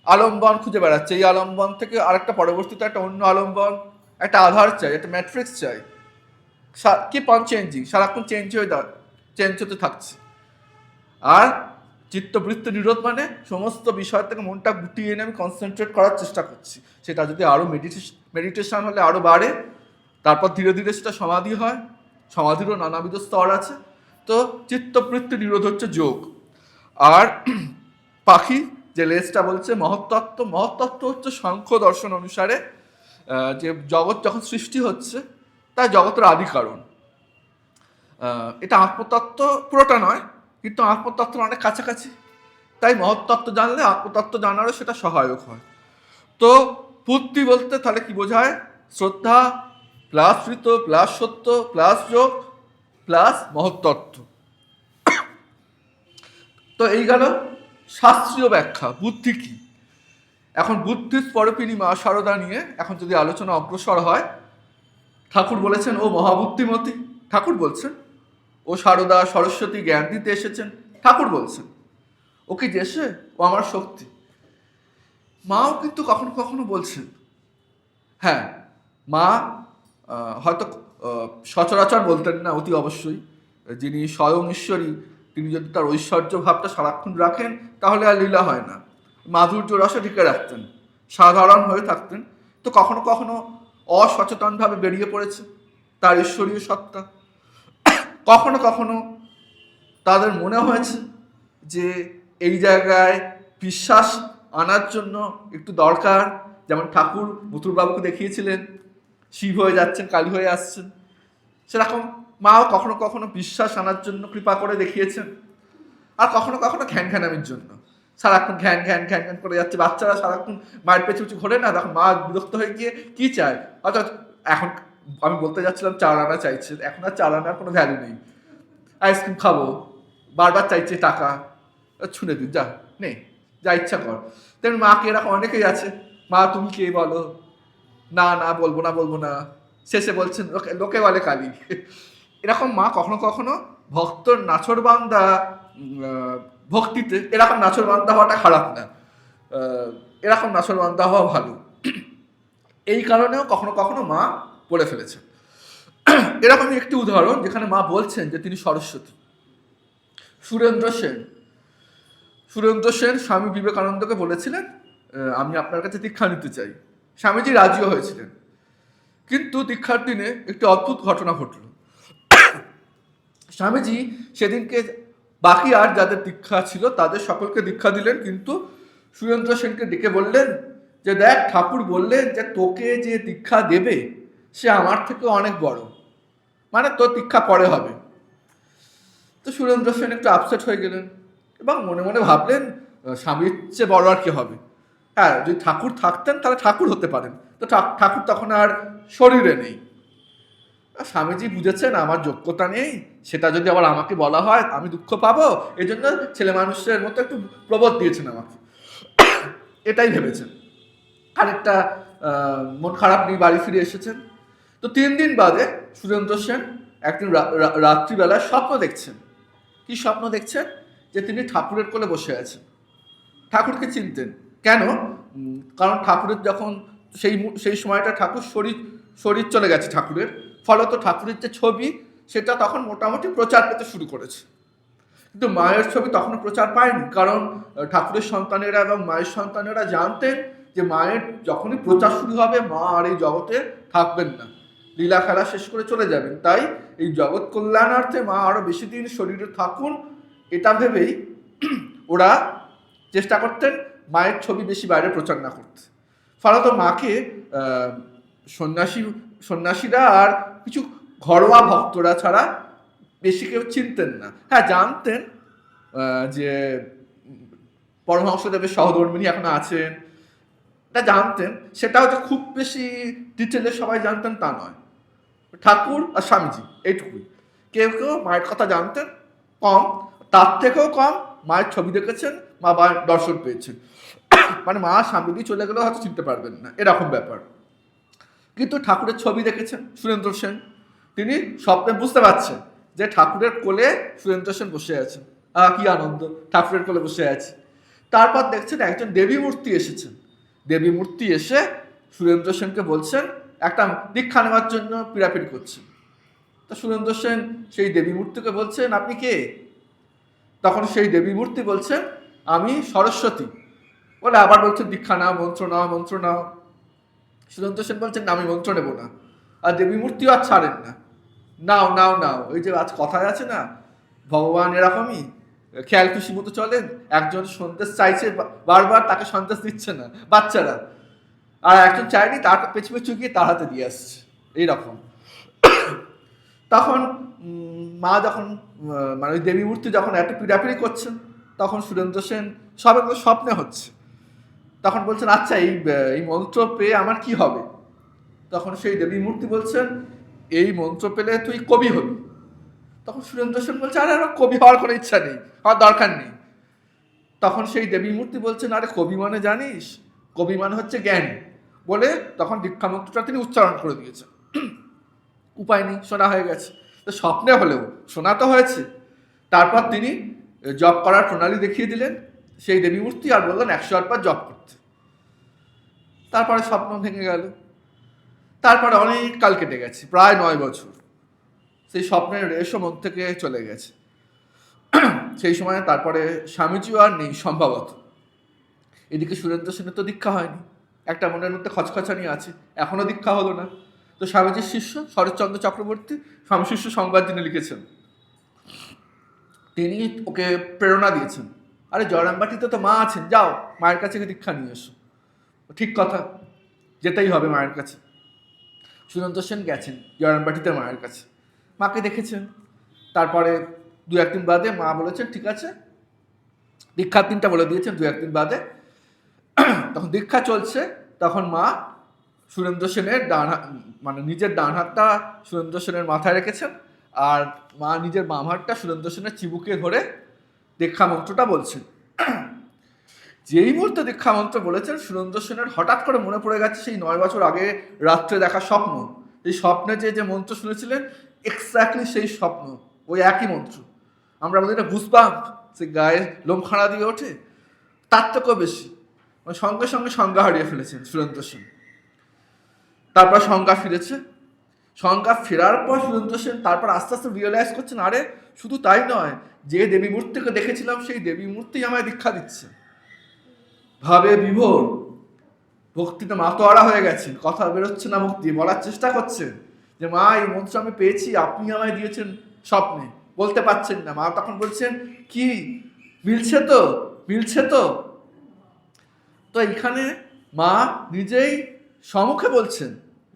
[SPEAKER 1] আলম্বন খুঁজে বেড়াচ্ছে, এই আলম্বন থেকে আরেকটা পরবর্তীতে একটা অন্য আলম্বন, একটা আধার চাই, একটা ম্যাট্রিক্স চাই, কিপ অন চেঞ্জিং, সারাক্ষণ চেঞ্জ হতে থাকছে। আর চিত্তবৃত্তি নিরোধ মানে সমস্ত বিষয় থেকে মনটা গুটিয়ে এনে আমি কনসেন্ট্রেট করার চেষ্টা করছি। সেটা যদি আরও মেডিটেশন হলে আরও বাড়ে, তারপর ধীরে ধীরে সেটা সমাধি হয়। সমাধিরও নানাবিধ স্তর আছে। তো চিত্তবৃত্তি নিরোধ হচ্ছে যোগ। আর পাখি যে লেজটা বলছে মহত্তত্ত্ব, মহত্তত্ত্ব হচ্ছে সাংখ্য দর্শন অনুসারে যে জগৎ যখন সৃষ্টি হচ্ছে, তা জগতের আদি কারণ। এটা আত্মতত্ত্ব পুরোটা নয়, কিন্তু আত্মতত্ত্বের অনেক কাছাকাছি। তাই মহত্তত্ত্ব জানলে আত্মতত্ত্ব জানারও সেটা সহায়ক হয়। তো বুদ্ধি বলতে তাহলে কি বোঝায়? শ্রদ্ধা প্লাস ঋত প্লাস সত্য প্লাস যোগ প্লাস মহত্তত্ত্ব। তো এই গেল শাস্ত্রীয় ব্যাখ্যা বুদ্ধি কি। এখন বুদ্ধির স্বরূপিণী মা শারদা নিয়ে এখন যদি আলোচনা অগ্রসর হয়, ঠাকুর বলেছেন ও মহাবুদ্ধিমতী। ঠাকুর বলছেন ও শারদা সরস্বতী জ্ঞান দিতে এসেছেন। ঠাকুর বলছেন ও কি দেশে, ও আমার শক্তি। মাও কিন্তু কখনো কখনো বলছেন, হ্যাঁ মা হয়তো সচরাচর বলতেন না, অতি অবশ্যই যিনি স্বয়ং ঈশ্বরী, তিনি যদি তার ঐশ্বর্য ভাবটা সারাক্ষণ রাখেন, তাহলে আর লীলা হয় না। মাধুর্য রসে ঢেকে রাখতেন, সাধারণ হয়ে থাকতেন। তো কখনো কখনো অসচেতনভাবে বেরিয়ে পড়েছে তার ঈশ্বরীয় সত্তা। কখনো কখনো তাদের মনে হয়েছে যে এই জায়গায় বিশ্বাস আনার জন্য একটু দরকার। যেমন ঠাকুর মথুরবাবুকে দেখিয়েছিলেন শিব হয়ে যাচ্ছেন, কালী হয়ে আসছেন, সেরকম মাও কখনো কখনো বিশ্বাস আনার জন্য কৃপা করে দেখিয়েছেন। আর কখনো কখনো ঘ্যান ঘ্যানামির জন্য, সারাক্ষণ ঘ্যান ঘ্যান ঘ্যান ঘ্যান করে যাচ্ছে। বাচ্চারা সারাক্ষণ মায়ের পেছু পেছু ঘোরে না, তখন মা বিরক্ত হয়ে গিয়ে কি চায়, অর্থাৎ এখন আমি বলতে যাচ্ছিলাম 4 আনা চাইছে, এখন আর 4 আনার কোনো ভ্যালু নেই। আইসক্রিম খাবো, বারবার চাইছে টাকা, ছুঁড়ে দিন, যা নেই, যা ইচ্ছা কর। তেমন মাকে এরকম অনেকেই আছে, মা তুমি কে বলো, না না বলবো না বলবো না, শেষে বলছেন লোকে বলে কালী। এরকম মা কখনো কখনো ভক্তর নাছরবান্দা ভক্তিতে, এরকম নাছরবান্দা হওয়াটা খারাপ না, এরকম নাছরবান্দা হওয়া ভালো। এই কারণেও কখনো কখনো মা বলে ফেলেছেন। এরকমই একটি উদাহরণ যেখানে মা বলছেন যে তিনি সরস্বতী। সুরেন্দ্র সেন, সুরেন্দ্র সেন স্বামী বিবেকানন্দকে বলেছিলেন আমি আপনার কাছে দীক্ষা নিতে চাই। স্বামীজি রাজিও হয়েছিলেন, কিন্তু দীক্ষার দিনে একটি অদ্ভুত ঘটনা ঘটল। স্বামীজি সেদিনকে বাকি আর যাদের দীক্ষা ছিল তাদের সকলকে দীক্ষা দিলেন, কিন্তু সুরেন্দ্র সেনকে ডেকে বললেন যে দেখ, ঠাকুর বললেন যে তোকে যে দীক্ষা দেবে সে আমার থেকে অনেক বড়, মানে তোর দীক্ষা পরে হবে। তো সুরেন্দ্র সেন একটু আপসেট হয়ে গেলেন এবং মনে মনে ভাবলেন স্বামীর চেয়ে বড় আর কি হবে। হ্যাঁ, যদি ঠাকুর থাকতেন তাহলে ঠাকুর হতে পারেন, তো ঠাকুর তখন আর শরীরে নেই। স্বামীজি বুঝেছেন আমার যোগ্যতা নেই, সেটা যদি আবার আমাকে বলা হয় আমি দুঃখ পাবো, এই জন্য ছেলে মানুষের মতো একটু প্রবোধ দিয়েছেন আমাকে, এটাই ভেবেছেন। আরেকটা মন খারাপ নিয়ে বাড়ি ফিরে এসেছেন। তো 3 দিন বাদে সুরেন্দ্র সেন একদিন রাত্রিবেলায় স্বপ্ন দেখছেন। কি স্বপ্ন দেখছেন? যে তিনি ঠাকুরের কোলে বসে আছেন। ঠাকুরকে চিনতেন। কেন? কারণ ঠাকুরের যখন সেই সময়টা ঠাকুর শরীর চলে গেছে ঠাকুরের, ফলত ঠাকুরের যে ছবি সেটা তখন মোটামুটি প্রচার পেতে শুরু করেছে। কিন্তু মায়ের ছবি তখনও প্রচার পায়নি, কারণ ঠাকুরের সন্তানেরা এবং মায়ের সন্তানেরা জানতেন যে মায়ের যখনই প্রচার শুরু হবে মা আর এই জগতে থাকবেন না, লীলা খেলা শেষ করে চলে যাবেন। তাই এই জগৎ কল্যাণার্থে মা আরো বেশি দিন শরীরে থাকুন, এটা ভেবেই ওরা চেষ্টা করতেন মায়ের ছবি বেশি বাইরে প্রচার না করতে। ফলত মাকে সন্ন্যাসীরা আর কিছু ঘরোয়া ভক্তরা ছাড়া বেশি কেউ চিনতেন না। হ্যাঁ, জানতেন যে পরমহংসদেবের সহধর্মিণী এখনো আছেন, এটা জানতেন, সেটাও যে খুব বেশি ডিটেলে সবাই জানতেন তা নয়। ঠাকুর আর স্বামীজি এইটুকুই। কেউ কেউ মায়ের কথা জানতেন কম, তার থেকেও কম মায়ের ছবি দেখেছেন, মা দর্শন পেয়েছেন। মানে মা স্বামীজি চলে গেলেও হয়তো চিনতে পারবেন না, এরকম ব্যাপার। কিন্তু ঠাকুরের ছবি দেখেছেন সুরেন্দ্র সেন, তিনি স্বপ্নে বুঝতে পারছেন যে ঠাকুরের কোলে সুরেন্দ্র সেন বসে আছেন। কি আনন্দ, ঠাকুরের কোলে বসে আছে। তারপর দেখছেন একজন দেবী মূর্তি এসেছেন। দেবী মূর্তি এসে সুরেন্দ্র সেনকে বলছেন, একটা দীক্ষা নেওয়ার জন্য পিড়াপিড়ি করছেন। তো সুরেন্দ্র সেন সেই দেবী মূর্তিকে বলছেন, আপনি কে? তখন সেই দেবী মূর্তি বলছেন, আমি সরস্বতী। বলে আবার বলছেন, দীক্ষা নাও, মন্ত্র নাও, মন্ত্র নাও। সুরেন্দ্র সেন বলছেন, আমি মন্ত্র নেব না। আর দেবী মূর্তিও আর ছাড়েন না, নাও নাও নাও। ওই যে আজ কথায় আছে না, ভগবান এরকমই খেয়াল খুশি মতো চলেন। একজন সন্দেশ চাইছে বারবার, তাকে সন্দেশ দিচ্ছে না বাচ্চারা, আর একজন চায়নি, তার পেছু পেছু গিয়ে তার হাতে দিয়ে আসছে এইরকম। তখন মা যখন মানে ওই দেবী মূর্তি যখন এত পিড়াপিড়ি করছেন, তখন সুরেন্দ্র সেন সব একদম স্বপ্নে হচ্ছে। তখন বলছেন, আচ্ছা এই মন্ত্র পেয়ে আমার কি হবে? তখন সেই দেবী মূর্তি বলছেন, এই মন্ত্র পেলে তুই কবি হবি। তখন সুরেন্দ্র সেন বলছে, আরে আমার কবি হওয়ার কোনো ইচ্ছা নেই, হওয়ার দরকার নেই। তখন সেই দেবী মূর্তি বলছেন, আরে কবি মানে জানিস, কবি মানে হচ্ছে জ্ঞান। বলে তখন দীক্ষামন্ত্রটা তিনি উচ্চারণ করে দিয়েছেন। উপায় নেই, শোনা হয়ে গেছে। তো স্বপ্নে হলেও শোনা তো হয়েছে। তারপর তিনি জপ করার প্রণালী দেখিয়ে দিলেন সেই দেবী মূর্তি, আর বললেন 108 বার জপ করতে। তারপরে স্বপ্ন ভেঙে গেল। তারপরে অনেক কাল কেটে গেছে, প্রায় 9 বছর। সেই স্বপ্নের রেশও মন থেকে চলে গেছে। সেই সময় তারপরে স্বামীজিও আর নেই সম্ভবত। এদিকে সুরেন্দ্র সেনের তো দীক্ষা হয়নি, একটা মনের মধ্যে খচখচানি আছে, এখনো দীক্ষা হলো না। তো স্বামীজির শিষ্য শরৎচন্দ্র চক্রবর্তী স্বামী শিষ্য সংবাদ যিনি লিখেছেন, তিনি ওকে প্রেরণা দিয়েছেন, আরে জয়রামবাটিতে তো মা আছেন, যাও মায়ের কাছে দীক্ষা নিয়ে এসো। ঠিক কথা, যেতেই হবে মায়ের কাছে। সুরেন্দ্র সেন গেছেন জয়রামবাটিতে মায়ের কাছে, মাকে দেখেছেন। তারপরে 2-1 দিন বাদে মা বলেছেন, ঠিক আছে, দীক্ষার দিনটা বলে দিয়েছেন 2-1 দিন বাদে। তখন দীক্ষা চলছে, তখন মা সুরেন্দ্র সেনের মানে নিজের ডান হাতটা সুরেন্দ্র সেনের মাথায় রেখেছেন, আর মা নিজের বাম হাতটা সুরেন্দ্র সেনের চিবুকে ধরে দীক্ষা মন্ত্রটা বলছেন। যেই মুহূর্তে দীক্ষা মন্ত্র বলেছেন, সুরেন্দ্র সেনের হঠাৎ করে মনে পড়ে গেছে সেই 9 বছর আগে রাত্রে দেখা স্বপ্ন। এই স্বপ্নে যে মন্ত্র শুনেছিলেন, এক্স্যাক্টলি সেই স্বপ্ন, ওই একই মন্ত্র। আমরা বলি না গুজবাম্প, সে গায়ে লোম খাড়া দিয়ে ওঠে, তার থেকেও বেশি। মানে সঙ্গে সঙ্গে সংজ্ঞা হারিয়ে ফেলেছেন সুরেন্দ্র সেন। তারপর সংজ্ঞা ফিরেছে। সংজ্ঞা ফেরার পর সুরেন্দ্র সেন তারপর আস্তে আস্তে রিয়েলাইজ করছেন, আরে শুধু তাই নয়, যে দেবী মূর্তিকে দেখেছিলাম সেই দেবী মূর্তি আমায় দীক্ষা দিচ্ছে। ভাবে বিভোর, ভক্তিতে মাতোয়ারা হয়ে গেছেন, কথা বেরোচ্ছে না মুখ দিয়ে, বলার চেষ্টা করছেন যে মা এই মন্ত্র আমি পেয়েছি, আপনি আমায় দিয়েছেন স্বপ্নে। বলতে পারছেন না। মা তখন বলছেন, কি মিলছে তো, মিলছে তো। তো এইখানে মা নিজেই সম্মুখে বলছেন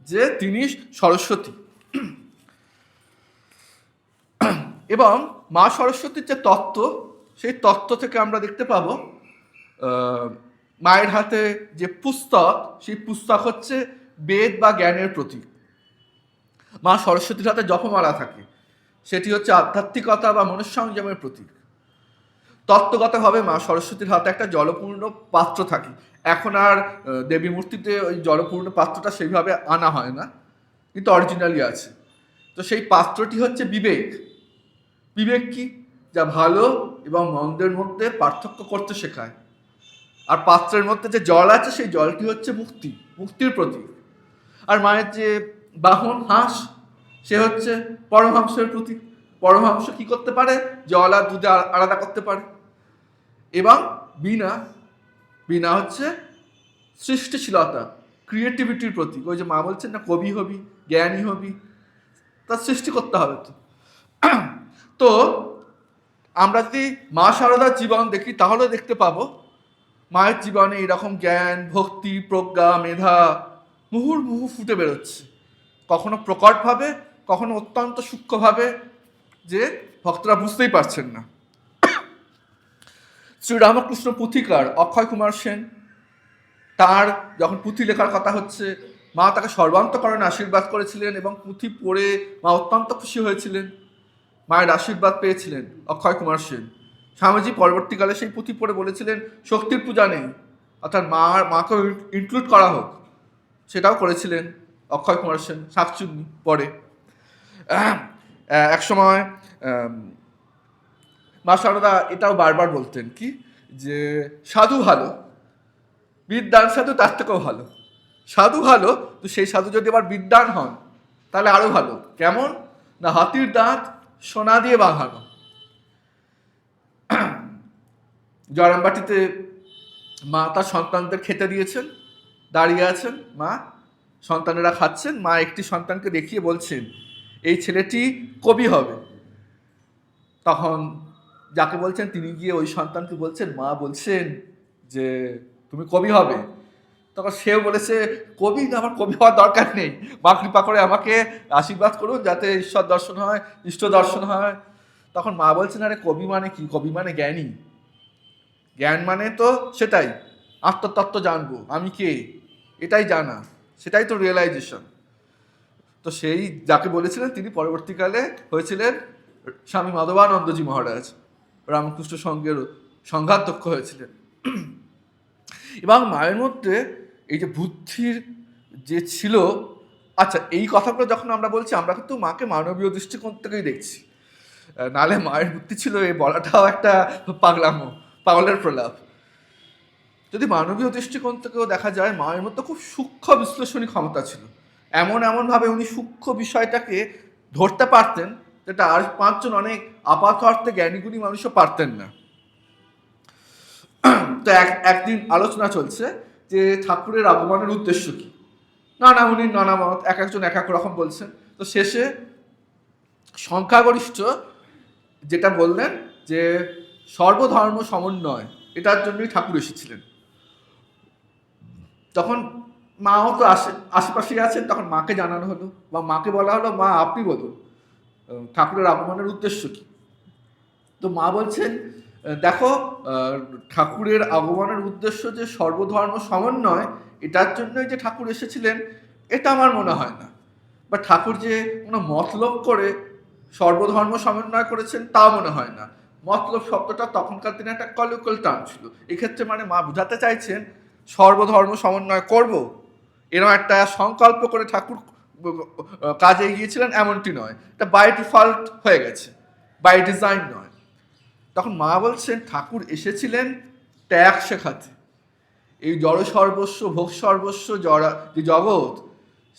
[SPEAKER 1] যে তিনি সরস্বতী। এবং মা সরস্বতীর যে তত্ত্ব, সেই তত্ত্ব থেকে আমরা দেখতে পাবো মায়ের হাতে যে পুস্তক, সেই পুস্তক হচ্ছে বেদ বা জ্ঞানের প্রতীক। মা সরস্বতীর হাতে জপমালা থাকে, সেটি হচ্ছে আধ্যাত্মিকতা বা মনঃসংযমের প্রতীক। তত্ত্বগতভাবে মা সরস্বতীর হাতে একটা জলপূর্ণ পাত্র থাকে। এখন আর দেবী মূর্তিতে ওই জলপূর্ণ পাত্রটা সেইভাবে আনা হয় না, কিন্তু অরিজিনালি আছে। তো সেই পাত্রটি হচ্ছে বিবেক। বিবেক কি? যা ভালো এবং মন্দের মধ্যে পার্থক্য করতে শেখায়। আর পাত্রের মধ্যে যে জল আছে সেই জলটি হচ্ছে মুক্তি, মুক্তির প্রতীক। আর মায়ের যে বাহন হাঁস, সে হচ্ছে পরমহংসের প্রতীক। পরমহংস কি করতে পারে? জল আর দুধে আলাদা করতে পারে। এবং বীণা, বীণা হচ্ছে সৃষ্টিশীলতা, ক্রিয়েটিভিটির প্রতীক। ওই যে মা বলছেন না, কবি হবি, জ্ঞানী হবি, তার সৃষ্টি করতে হবে। তো আমরা যদি মা শারদার জীবন দেখি তাহলে দেখতে পাবো মায়ের জীবনে এরকম জ্ঞান, ভক্তি, প্রজ্ঞা, মেধা মুহুর্মুহু ফুটে বেরোচ্ছে, কখনো প্রকটভাবে, কখনো অত্যন্ত সূক্ষ্মভাবে, যে ভক্তরা বুঝতেই পারছেন না। শ্রীরামকৃষ্ণ পুথিকার অক্ষয় কুমার সেন, তার যখন পুঁথি লেখার কথা হচ্ছে, মা তাকে সর্বান্তকরণে আশীর্বাদ করেছিলেন এবং পুঁথি পড়ে মা অত্যন্ত খুশি হয়েছিলেন, মায়ের আশীর্বাদ পেয়েছিলেন অক্ষয় কুমার সেন। স্বামীজি পরবর্তীকালে সেই পুঁথি পড়ে বলেছিলেন শক্তির পূজা নেই, অর্থাৎ মাকে ইনক্লুড করা হোক, সেটাও করেছিলেন অক্ষয় কুমার সেন শাকচুন্নি পরে। একসময় মা শারদা এটাও বারবার বলতেন কি, যে সাধু ভালো, বিদ্বান সাধু তার থেকেও ভালো। সাধু ভালো, তো সেই সাধু যদি আবার বিদ্বান হন তাহলে আরো ভালো। কেমন না, হাতির দাঁত সোনা দিয়ে বাঁধানো। জয়রামবাটিতে মা তার সন্তানদের খেতে দিয়েছেন, দাঁড়িয়ে আছেন মা, সন্তানেরা খাচ্ছেন, মা একটি সন্তানকে দেখিয়ে বলছেন এই ছেলেটি কবি হবে। তখন যাকে বলছেন তিনি গিয়ে ওই সন্তানকে বলছেন, মা বলছেন যে তুমি কবি হবে। তখন সেও বলেছে, কবি না, আমার কবি হওয়ার দরকার নেই, মা কৃপা করে আমাকে আশীর্বাদ করুন যাতে ঈশ্বর দর্শন হয়, ইষ্ট দর্শন হয়। তখন মা বলছেন, আরে কবি মানে কি? কবি মানে জ্ঞানী। জ্ঞান মানে তো সেটাই, আত্মতত্ত্ব জানবো, আমি কে, এটাই জানা, সেটাই তো রিয়েলাইজেশন। তো সেই যাকে বলেছিলেন তিনি পরবর্তীকালে হয়েছিলেন স্বামী মাধবানন্দজি মহারাজ, রামকৃষ্ণ সংঘের সংঘাধ্যক্ষ হয়েছিলেন। এবং মায়ের মধ্যে এই যে বুদ্ধির যে ছিল, আচ্ছা এই কথাগুলো যখন আমরা বলছি আমরা কিন্তু মাকে মানবীয় দৃষ্টিকোণ থেকেই দেখছি, নালে মায়ের বুদ্ধি ছিল এই বলাটাও একটা পাগলামো, পাগলের প্রলাপ। যদি মানবীয় দৃষ্টিকোণ থেকেও দেখা যায়, মায়ের মধ্যে খুব সূক্ষ্ম বিশ্লেষণী ক্ষমতা ছিল। এমনভাবে উনি সূক্ষ্ম বিষয়টাকে ধরতে পারতেন যেটা আর পাঁচজন অনেক আপাত অর্থে জ্ঞানীগুণী মানুষও পারতেন না। তো একদিন আলোচনা চলছে যে ঠাকুরের আগমনের উদ্দেশ্য কি, নানা উনি নানা মত, এক একজন এক এক রকম বলছেন। তো শেষে সংখ্যাগরিষ্ঠ যেটা বললেন যে সর্বধর্ম সমন্বয়, এটার জন্যই ঠাকুর এসেছিলেন। তখন মাও তো আশেপাশেই আছেন, তখন মাকে জানানো হলো বা মাকে বলা হলো, মা আপনি বলুন ঠাকুরের আগমনের উদ্দেশ্য কি। তো মা বলছেন, দেখো ঠাকুরের আগমনের উদ্দেশ্য যে সর্বধর্ম সমন্বয়, এটার জন্যই যে ঠাকুর এসেছিলেন এটা আমার মনে হয় না, বা ঠাকুর যে কোনো মতলব করে সর্বধর্ম সমন্বয় করেছেন তাও মনে হয় না। মতলব শব্দটা তখনকার দিনে একটা কলিকুয়াল টার্ম ছিল। এক্ষেত্রে মানে মা বোঝাতে চাইছেন সর্বধর্ম সমন্বয় করব, এরকম একটা সংকল্প করে ঠাকুর কাজে এগিয়েছিলেন এমনটি নয়, এটা বাই ডিফল্ট হয়ে গেছে, বাই ডিজাইন নয়। তখন মা বলছেন ঠাকুর এসেছিলেন ত্যাগ শেখাতে। এই জড় সর্বস্ব, ভোগ সর্বস্ব যে জগৎ,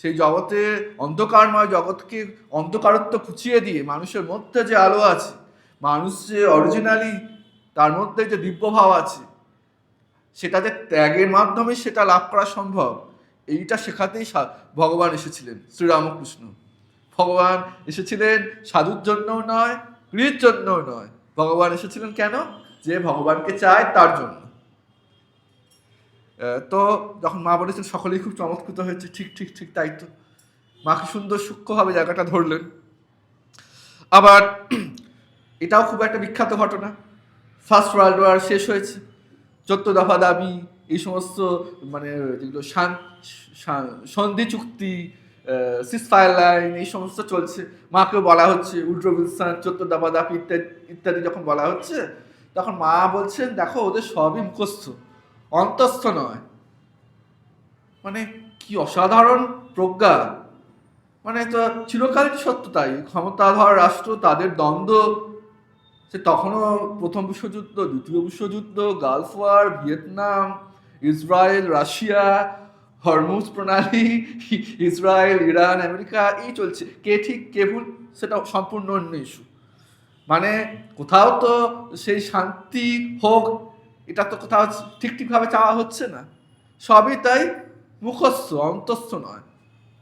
[SPEAKER 1] সেই জগতে অন্ধকারময় জগৎকে অন্ধকারত্ব খুঁচিয়ে দিয়ে মানুষের মধ্যে যে আলো আছে, মানুষ যে অরিজিনালি তার মধ্যে যে দিব্যভাব আছে, সেটা যে ত্যাগের মাধ্যমে সেটা লাভ করা সম্ভব, এইটা শেখাতেই ভগবান এসেছিলেন। শ্রীরামকৃষ্ণ ভগবান এসেছিলেন সাধুর জন্যও নয়, গৃহীর জন্যও নয়, ভগবান এসেছিলেন কেন? যে ভগবানকে চায় তার জন্য। তো যখন মা বলেছেন সকলেই খুব চমৎকৃত হয়েছে, ঠিক ঠিক ঠিক তাই তো, মাকে সুন্দর সূক্ষ্মভাবে জায়গাটা ধরলেন। আবার এটাও খুব একটা বিখ্যাত ঘটনা, ফার্স্ট ওয়ার্ল্ড ওয়ার শেষ হয়েছে, 14 দফা দাবি, এই সমস্ত মানে যেগুলো সন্ধি চুক্তি, সিসফায়ার লাইন, এই সমস্ত চলছে। মাকেও বলা হচ্ছে উড্রো উইলসন, 14 দফা দাবি ইত্যাদি ইত্যাদি যখন বলা হচ্ছে, তখন মা বলছেন দেখো ওদের সবই মুখস্থ, অন্তস্থ নয়। মানে কি অসাধারণ প্রজ্ঞা! মানে তো চিরকালীন সত্য তাই, ক্ষমতাধর রাষ্ট্র তাদের দ্বন্দ্ব সে তখনও প্রথম বিশ্বযুদ্ধ, দ্বিতীয় বিশ্বযুদ্ধ, Gulf war, Vietnam, Israel, Russia, Hormuz প্রণালী, ইসরায়েল, ইরান, আমেরিকা, এই চলছে। কে ঠিক কে ভুল সেটা সম্পূর্ণ অন্য ইস্যু। মানে কোথাও তো সেই শান্তি হোক, এটা তো কোথাও ঠিকভাবে চাওয়া হচ্ছে না। সবই তাই মুখস্থ, অন্তস্থ নয়।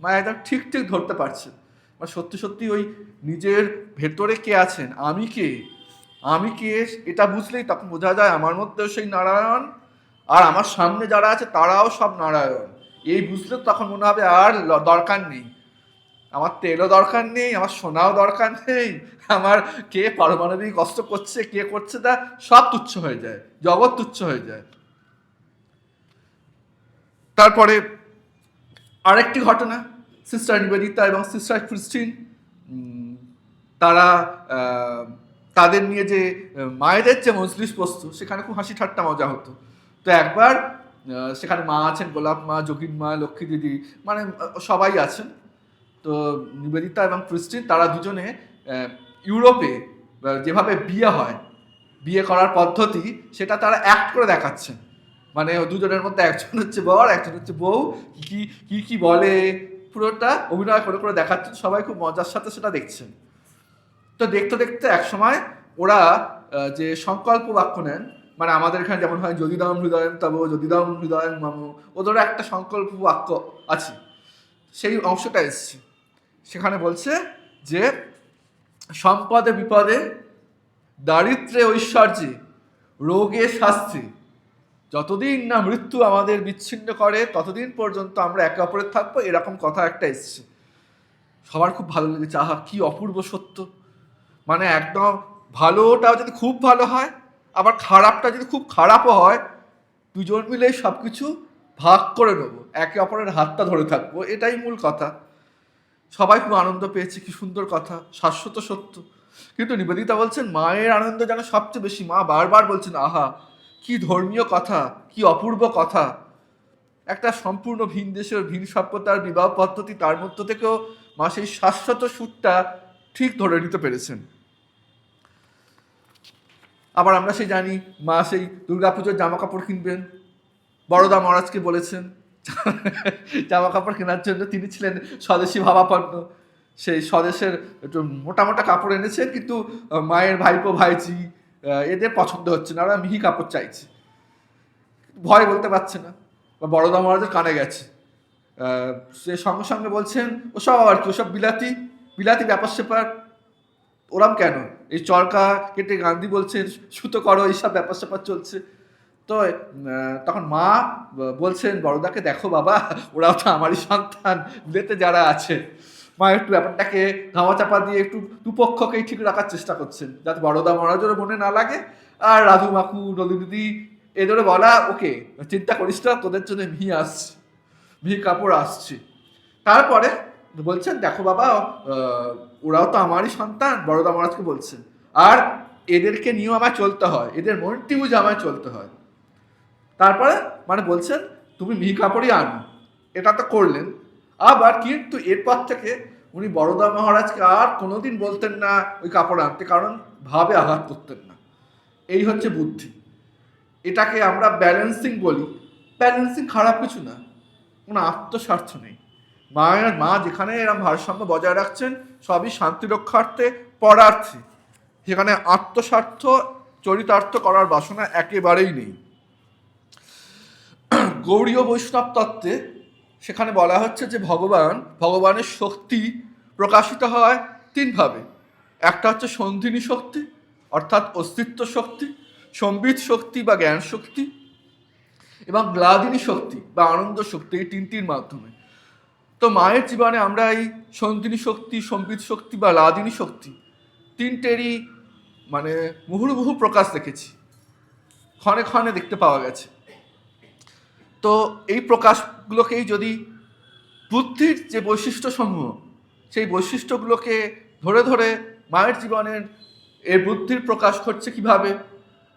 [SPEAKER 1] মানে একদম ঠিক ধরতে পারছে। মানে সত্যি সত্যি ওই নিজের ভেতরে কে আছেন, আমি কে এটা বুঝলেই তখন বোঝা যায় আমার মধ্যেও সেই নারায়ণ, আর আমার সামনে যারা আছে তারাও সব নারায়ণ। এই বুঝলে তখন মনে হবে আর দরকার নেই, আমার তেলও দরকার নেই, আমার সোনাও দরকার নেই, আমার কে পারমাণবিক কষ্ট করছে কে করছে তা সব তুচ্ছ হয়ে যায়, জগৎ তুচ্ছ হয়ে যায়। তারপরে আরেকটি ঘটনা, সিস্টার নিবেদিতা এবং সিস্টার ক্রিস্টিন, তারা তাদের নিয়ে যে মায়েদের যে মজলিস বসতো সেখানে খুব হাসি ঠাট্টা মজা হতো। তো একবার সেখানে মা আছেন, গোলাপ মা, যোগিন মা, লক্ষ্মী দিদি, মানে সবাই আছেন। তো নিবেদিতা এবং ক্রিস্টিন তারা দুজনে ইউরোপে যেভাবে বিয়ে হয়, বিয়ে করার পদ্ধতি, সেটা তারা অ্যাক্ট করে দেখাচ্ছেন। মানে দুজনের মধ্যে একজন হচ্ছে বর, একজন হচ্ছে বউ, কি কি কি বলে পুরোটা অভিনয় করে দেখাচ্ছেন, সবাই খুব মজার সাথে সেটা দেখছেন। তো দেখতে দেখতে এক সময় ওরা যে সংকল্প বাক্য নেন, মানে আমাদের এখানে যেমন হয় যদিদাম হৃদয়ম তব, যদিদাম হৃদয়ম মম, ওদেরও একটা সংকল্প বাক্য আছে, সেই অংশটা এসছে। সেখানে বলছে যে সম্পদে বিপদে, দারিদ্র্যে ঐশ্বর্যে, রোগে শাস্তি, যতদিন না মৃত্যু আমাদের বিচ্ছিন্ন করে ততদিন পর্যন্ত আমরা একে অপরের থাকবো, এরকম কথা একটা এসছে। সবার খুব ভালো লেগেছে, আহা কি অপূর্ব সত্য। মানে একদম ভালোটাও যদি খুব ভালো হয়, আবার খারাপটা যদি খুব খারাপও হয়, দুজন মিলে সব কিছু ভাগ করে নেবো, একে অপরের হাতটা ধরে থাকবো, এটাই মূল কথা। সবাই খুব আনন্দ পেয়েছে, কি সুন্দর কথা, শাশ্বত সত্য। কিন্তু নিবেদিতা বলছেন মায়ের আনন্দ যেন সবচেয়ে বেশি। মা বারবার বলছেন আহা কি ধর্মীয় কথা, কি অপূর্ব কথা। একটা সম্পূর্ণ ভিন দেশের ভিন সভ্যতার বিবাহ পদ্ধতি, তার মধ্য থেকেও মা সেই শাশ্বত সুরটা ঠিক ধরে নিতে পেরেছেন। আবার আমরা সেই জানি মা সেই দুর্গাপুজোর জামা কাপড় কিনবেন, বড়দা মহারাজকে বলেছেন জামা কাপড় কেনার জন্য। তিনি ছিলেন স্বদেশী ভাবাপন্ন, সেই স্বদেশের একটু মোটা মোটা কাপড় এনেছেন, কিন্তু মায়ের ভাইপো ভাইজি এদের পছন্দ হচ্ছে না, ওরা মিহি কাপড় চাইছে, ভয় বলতে পারছে না। বা বড়দা মহারাজের কানে গেছে, সে সঙ্গে সঙ্গে বলছেন ওসব আবার কি, ওসব বিলাতি বিলাতি ব্যাপার স্যাপার, ওরাম কেন, এই চরকা কেটে গান্ধী বলছেন সুতো করো, এইসব ব্যাপার স্যাপার চলছে। তো তখন মা বলছেন বড়দাকে, দেখো বাবা ওরাও তো আমারই সন্তান, বিলেতে যারা আছে। মা একটু ব্যাপারটাকে ধামাচাপা দিয়ে একটু দুপক্ষকেই ঠিক রাখার চেষ্টা করছেন, যাতে বড়দা মহারাজেরও মনে না লাগে, আর রাধু মাকু নদী দিদি এদেরও বলা ওকে চিন্তা করিস না, তোদের জন্য মিহি কাপড় আসছে। তারপরে বলছেন দেখো বাবা ওরাও তো আমারই সন্তান, বড়দা মহারাজকে বলছেন, আর এদেরকে নিয়েও আমায় চলতে হয়, এদের মনটি বুঝে আমায় চলতে হয়। তারপরে মানে বলছেন তুমি মিহি কাপড়ই আনো, এটা তো করলেন। আবার কিন্তু এরপর থেকে উনি বড়দা মহারাজকে আর কোনোদিন বলতেন না ওই কাপড় আনতে, কারণ ভাবে আঘাত করতেন না। এই হচ্ছে বুদ্ধি, এটাকে আমরা ব্যালেন্সিং বলি। ব্যালেন্সিং খারাপ কিছু না, কোনো আত্মস্বার্থ নেই। মা যেখানে এরকম ভারসাম্য বজায় রাখছেন সবই শান্তি রক্ষার্থে, পরার্থে, সেখানে আত্মস্বার্থ চরিতার্থ করার বাসনা একেবারেই নেই। গৌড়ীয় বৈষ্ণব তত্ত্বে সেখানে বলা হচ্ছে যে ভগবানের শক্তি প্রকাশিত হয় তিনভাবে। একটা হচ্ছে সন্ধিনী শক্তি, অর্থাৎ অস্তিত্ব শক্তি, সম্বিত শক্তি বা জ্ঞান শক্তি, এবং গ্লাদিনী শক্তি বা আনন্দ শক্তি, এই তিনটির মাধ্যমে। তো মায়ের জীবনে আমরা এই সন্ধিনী শক্তি, সম্বিত শক্তি বা লাদিনী শক্তি তিনটেরই মানে মুহুর্মুহু প্রকাশ দেখেছি, ক্ষণে ক্ষণে দেখতে পাওয়া গেছে। তো এই প্রকাশগুলোকেই যদি বুদ্ধির যে বৈশিষ্ট্যসমূহ, সেই বৈশিষ্ট্যগুলোকে ধরে ধরে মায়ের জীবনের এই বুদ্ধির প্রকাশ ঘটছে কিভাবে,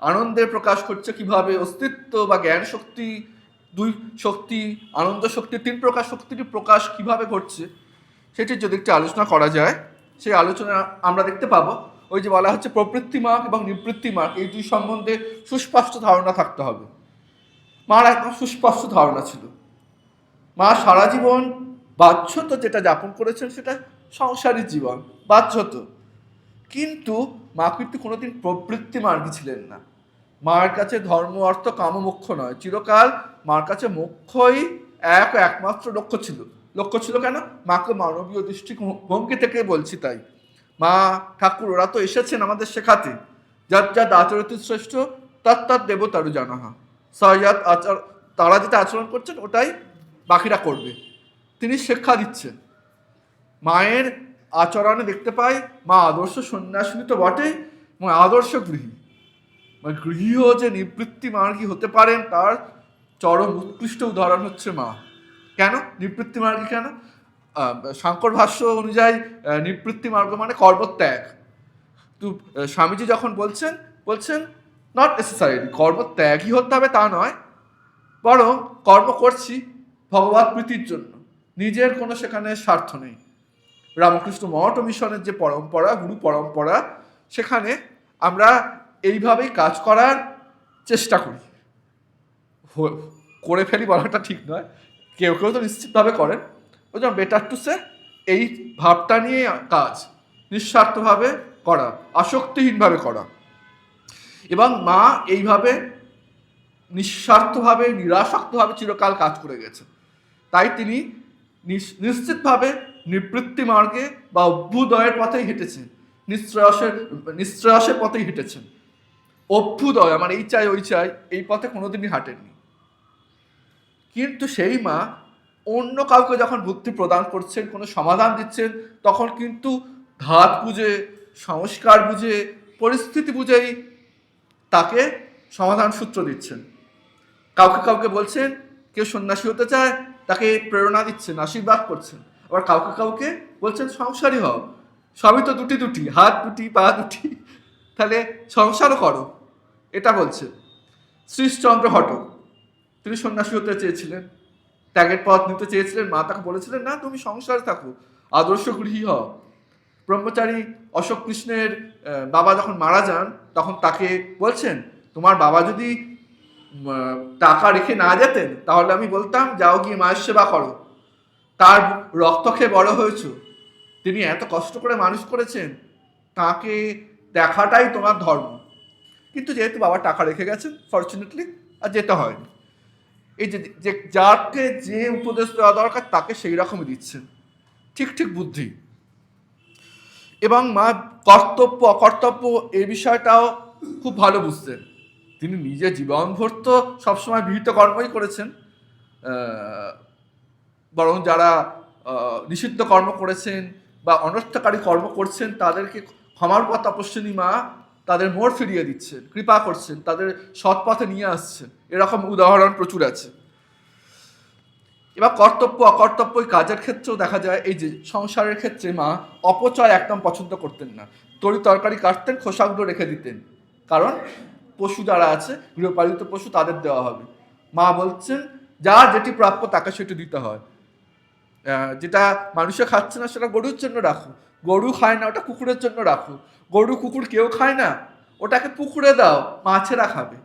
[SPEAKER 1] আনন্দের প্রকাশ ঘটছে কিভাবে, অস্তিত্ব বা জ্ঞান শক্তি, দুই শক্তি, আনন্দ শক্তি, তিন প্রকার শক্তির প্রকাশ কিভাবে ঘটছে, সেটির যদি একটু আলোচনা করা যায়, সেই আলোচনা আমরা দেখতে পাবো ওই যে বলা হচ্ছে প্রবৃত্তি মার্গ এবং নিবৃত্তি মার্গ, এই দুই সম্বন্ধে সুস্পষ্ট ধারণা থাকতে হবে। মার একদম সুস্পষ্ট ধারণা ছিল। মা সারা জীবন বাহ্যত যেটা যাপন করেছেন সেটা সংসারী জীবন, বাহ্যত। কিন্তু মা কিন্তু কোনোদিন প্রবৃত্তি মার্গী ছিলেন না। মার কাছে ধর্ম অর্থ কাম মোক্ষ নয়, চিরকাল মার কাছে মোক্ষই একমাত্র লক্ষ্য ছিল। লক্ষ্য ছিল কেন? মাকে মানবীয় দৃষ্টিভঙ্গি থেকে বলছি তাই। মা ঠাকুর ওরা তো এসেছেন আমাদের শেখাতে, যার যার আচরিত শ্রেষ্ঠ তার তার দেবতারু জানাহা, সয়াত তারা যেটা আচরণ করছেন ওটাই বাকিরা করবে। তিনি শিক্ষা দিচ্ছেন। মায়ের আচরণে দেখতে পাই মা আদর্শ সন্ন্যাসিনী তো বটেই, এবং আদর্শ গৃহী। মানে গৃহীও যে নিবৃত্তি মার্গী হতে পারেন তার চরম উৎকৃষ্ট উদাহরণ হচ্ছে মা। কেন নিবৃত্তি মার্গী? কেন? শাঙ্কর ভাষ্য অনুযায়ী নিবৃত্তি মার্গ মানে কর্মত্যাগ। তো স্বামীজি যখন বলছেন নট নেসেসারিলি কর্মত্যাগই হতে হবে তা নয়, বরং কর্ম করছি ভগবত প্রীতির জন্য, নিজের কোনো সেখানে স্বার্থ নেই। রামকৃষ্ণ মঠ মিশনের যে পরম্পরা, গুরু পরম্পরা, সেখানে আমরা এইভাবেই কাজ করার চেষ্টা করি। করে ফেলি বলাটা ঠিক নয়, কেউ কেউ তো নিশ্চিতভাবে করেন। ওই জন্য বেটার টু সে এই ভাবটা নিয়ে কাজ, নিঃস্বার্থভাবে করা, আসক্তিহীনভাবে করা। এবং মা এইভাবে নিঃস্বার্থভাবে নিরাসক্তভাবে চিরকাল কাজ করে গেছে। তাই তিনি নিশ্চিতভাবে নিবৃত্তি মার্গে বা অভ্যুদয়ের পথেই হেঁটেছেন, নিশ্রেয়সের পথেই হেঁটেছেন। অভ্যুদয় আমার এই চাই ওই চাই এই পথে কোনোদিনই হাঁটেননি। কিন্তু সেই মা অন্য কাউকে যখন বুদ্ধি প্রদান করছেন, কোনো সমাধান দিচ্ছেন, তখন কিন্তু ধাত বুঝে, সংস্কার বুঝে, পরিস্থিতি বুঝেই তাকে সমাধান সূত্র দিচ্ছেন। কাউকে কাউকে বলছেন, কেউ সন্ন্যাসী হতে চায় তাকে প্রেরণা দিচ্ছেন, আশীর্বাদ করছেন। আবার কাউকে কাউকে বলছেন সংসারী হও, সবই তো দুটি দুটি, হাত দুটি পা দুটি, তাহলে সংসারও করো, এটা বলছেন। শ্রীশচন্দ্র ঘটক তিনি সন্ন্যাসী হতে চেয়েছিলেন, ত্যাগের পথ নিতে চেয়েছিলেন। মা তাকে বলেছিলেন না, তুমি সংসারে থাকো, আদর্শ গৃহী হও। ব্রহ্মচারী অশোক কৃষ্ণের বাবা যখন মারা যান তখন তাকে বলছেন, তোমার বাবা যদি টাকা রেখে না যেতেন তাহলে আমি বলতাম যাও গিয়ে মায়ের সেবা করো, তার রক্ত খেয়ে বড় হয়েছ, তিনি এত কষ্ট করে মানুষ করেছেন, তাকে দেখাটাই তোমার ধর্ম। কিন্তু যেহেতু বাবা টাকা রেখে গেছেন ফরচুনেটলি আর যেতে হয়নি। এই যে যাকে যে উপদেশ দেওয়া দরকার তাকে সেই রকমই দিচ্ছেন, ঠিক ঠিক বুদ্ধি। এবং মা কর্তব্য অকর্তব্য এই বিষয়টাও খুব ভালো বুঝতেন। তিনি নিজে জীবনভর তো সবসময় বিহিত কর্মই করেছেন, বরং যারা নিষিদ্ধ কর্ম করেছেন বা অনর্থকারী কর্ম করছেন তাদেরকে ক্ষমার পথ তপস্বিনী মা তাদের মোড় ফিরিয়ে দিচ্ছেন, কৃপা করছেন, তাদের সৎ পথে নিয়ে আসছেন। এরকম উদাহরণ প্রচুর আছে। এবার কর্তব্য অকর্তব্য কাজের ক্ষেত্রেও দেখা যায়, এই যে সংসারের ক্ষেত্রে মা অপচয় একদম পছন্দ করতেন না। তরি তরকারি কাটতেন, খোসাগুলো রেখে দিতেন, কারণ পশু যারা আছে গৃহপালিত পশু তাদের দেওয়া হবে। মা বলছেন যার যেটি প্রাপ্য তাকে সেটি দিতে হয়। যেটা মানুষে খাচ্ছে না সেটা গরুর জন্য রাখো, গরু খায় না ওটা কুকুরের জন্য রাখো, গরু কুকুর কেউ খায় না ওটাকে পুকুরে দাও, মাছেরা খাবে।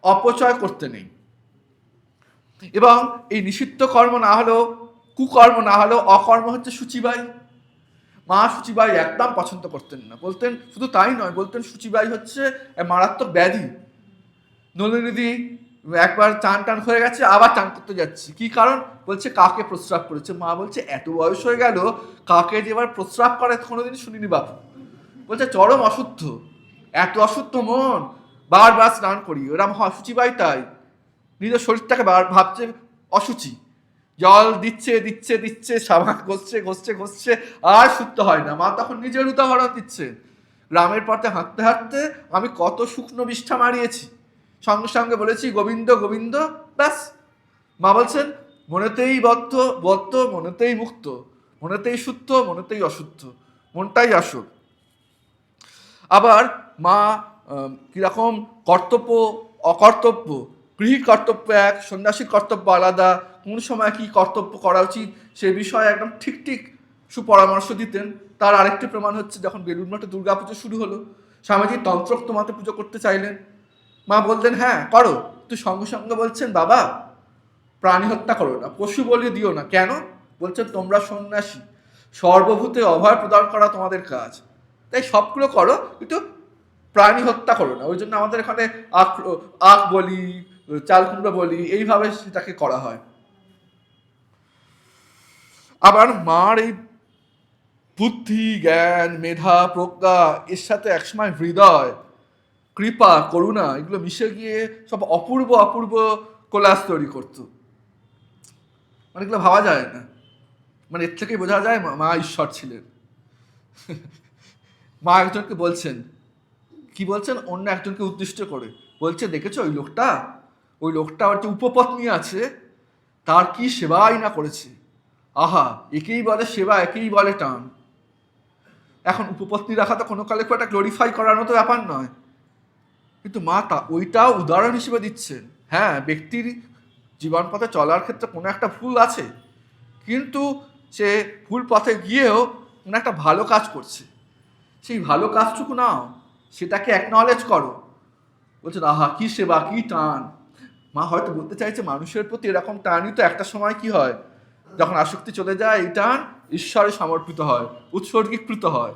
[SPEAKER 1] অপচয় করতে নেই। এবং এই নিষিদ্ধ কর্ম না হলেও, কুকর্ম না হলেও অকর্ম হচ্ছে সূচিবাই। মা সূচিবাই একদম পছন্দ করতেন না, বলতেন শুধু তাই নয়, বলতেন সূচিবাই হচ্ছে মারাত্মক ব্যাধি। নলিনীদি একবার চান টান হয়ে গেছে, আবার চান করতে যাচ্ছে, কি কারণ? বলছে কাকে প্রস্রাব করেছে। মা বলছে এত বয়স হয়ে গেল কাকে যে এবার প্রস্রাব করে কোনোদিন শুনিনি বাপু। বলছে চরম অশুদ্ধ, এত অশুদ্ধ মন, বারবার স্নান করি। ওরা সূচিবাই তাই, নিজের শরীরটাকে ভাবছে অসুচি, জল দিচ্ছে দিচ্ছে দিচ্ছে, সাবান ঘষছে ঘষছে ঘষছে, আর শুদ্ধ হয় না। মা তখন নিজের উদাহরণ দিচ্ছে, গ্রামের পথে হাঁটতে হাঁটতে আমি কত শুকনো বিষ্ঠা মারিয়েছি, সঙ্গে সঙ্গে বলেছি গোবিন্দ গোবিন্দ, ব্যাস। মা বলছেন মনেতেই বদ্ধ বদ্ধ, মনেতেই মুক্ত, মনেতেই শুদ্ধ, মনেতেই অশুদ্ধ, মনটাই আসল। আবার মা কিরকম কর্তব্য অকর্তব্য, গৃহী কর্তব্য এক, সন্ন্যাসীর কর্তব্য আলাদা, কোন সময় কি কর্তব্য করা উচিত সে বিষয়ে একদম ঠিক ঠিক সুপরামর্শ দিতেন। তার আরেকটি প্রমাণ হচ্ছে যখন বেলুড় মঠে দুর্গাপুজো শুরু হলো, স্বামীজি তন্ত্রোক্ত মতে পুজো করতে চাইলেন। মা বললেন হ্যাঁ করো, তুই সঙ্গে সঙ্গে বলছেন বাবা প্রাণী হত্যা করো না, পশু বলি দিও না। কেন? বলছেন তোমরা সন্ন্যাসী, সর্বভূতে অভয় প্রদান করা তোমাদের কাজ, তাই সবগুলো করো কিন্তু প্রাণী হত্যা করো না। ওই জন্য আমাদের এখানে আখ বলি, চাল কুমড়ো বলি, এইভাবে সেটাকে করা হয়। আবার মার এই বুদ্ধি, জ্ঞান, মেধা, প্রজ্ঞা, এর সাথে একসময় হৃদয়, কৃপা, করুণা, এগুলো মিশে গিয়ে সব অপূর্ব অপূর্ব কোলাস তৈরি করতো। মানে এগুলো ভাবা যায় না। মানে এর থেকেই বোঝা যায় মা ঈশ্বর ছিলেন। মা একজনকে বলছেন, কি বলছেন, অন্য একজনকে উদ্দিষ্ট করে বলছে, দেখেছো ওই লোকটা ওর যে উপপত্নী আছে তার কি সেবাই না করেছে, আহা একেই বলে সেবা, একেই বলে টান। এখন উপপত্নী রাখা তো কোনো কালে খুব একটা গ্লোরিফাই করার মতো ব্যাপার নয়, কিন্তু মা ওইটাও উদাহরণ হিসেবে দিচ্ছেন। হ্যাঁ, ব্যক্তির জীবন পথে চলার ক্ষেত্রে কোনো একটা ভুল আছে, কিন্তু সে ভুল পথে গিয়েও কোনো একটা ভালো কাজ করছে, সেই ভালো কাজটুকু নাও, সেটাকে অ্যাকনলেজ করো। বলছেন আহা কি সেবা, কি টান। মা হয়তো বলতে চাইছে মানুষের প্রতি এরকম টানই তো একটা সময় কি হয়, যখন আসক্তি চলে যায় এই টান ঈশ্বরে সমর্পিত হয়, উৎসর্গীকৃত হয়।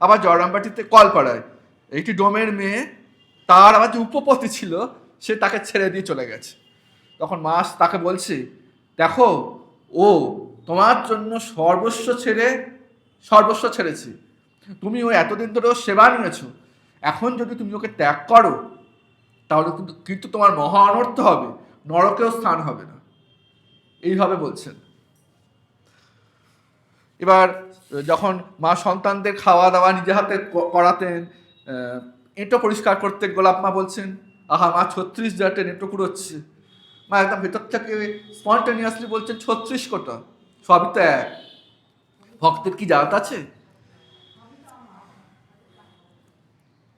[SPEAKER 1] আবার জয়রামবাটিতে কলপাড়ায় একটি ডোমের মেয়ে, তার আবার যে উপপতি ছিল সে তাকে ছেড়ে দিয়ে চলে গেছে। তখন মা তাকে বলছে, দেখো ও তোমার জন্য সর্বস্ব ছেড়েছি, তুমি ও এতদিন ধরে সেবা নিয়েছো, এখন যদি তুমি ওকে ত্যাগ করো তাহলে কিন্তু তোমার মহা অনর্থ হবে, নরকেও স্থান হবে না। এইভাবে বলছেন। এবার যখন মা সন্তানদের খাওয়া দাওয়া নিজে হাতে করাতেন, এঁটো পরিষ্কার করতে গোলাপ মা বলছেন, আহা মা 36 জাটের এঁটো কুড়োচ্ছে। মা একদম ভেতর থেকে স্পন্টেনিয়াসলি বলছেন 36 কোটা, সবই তো এক, ভক্তের কি জাত আছে।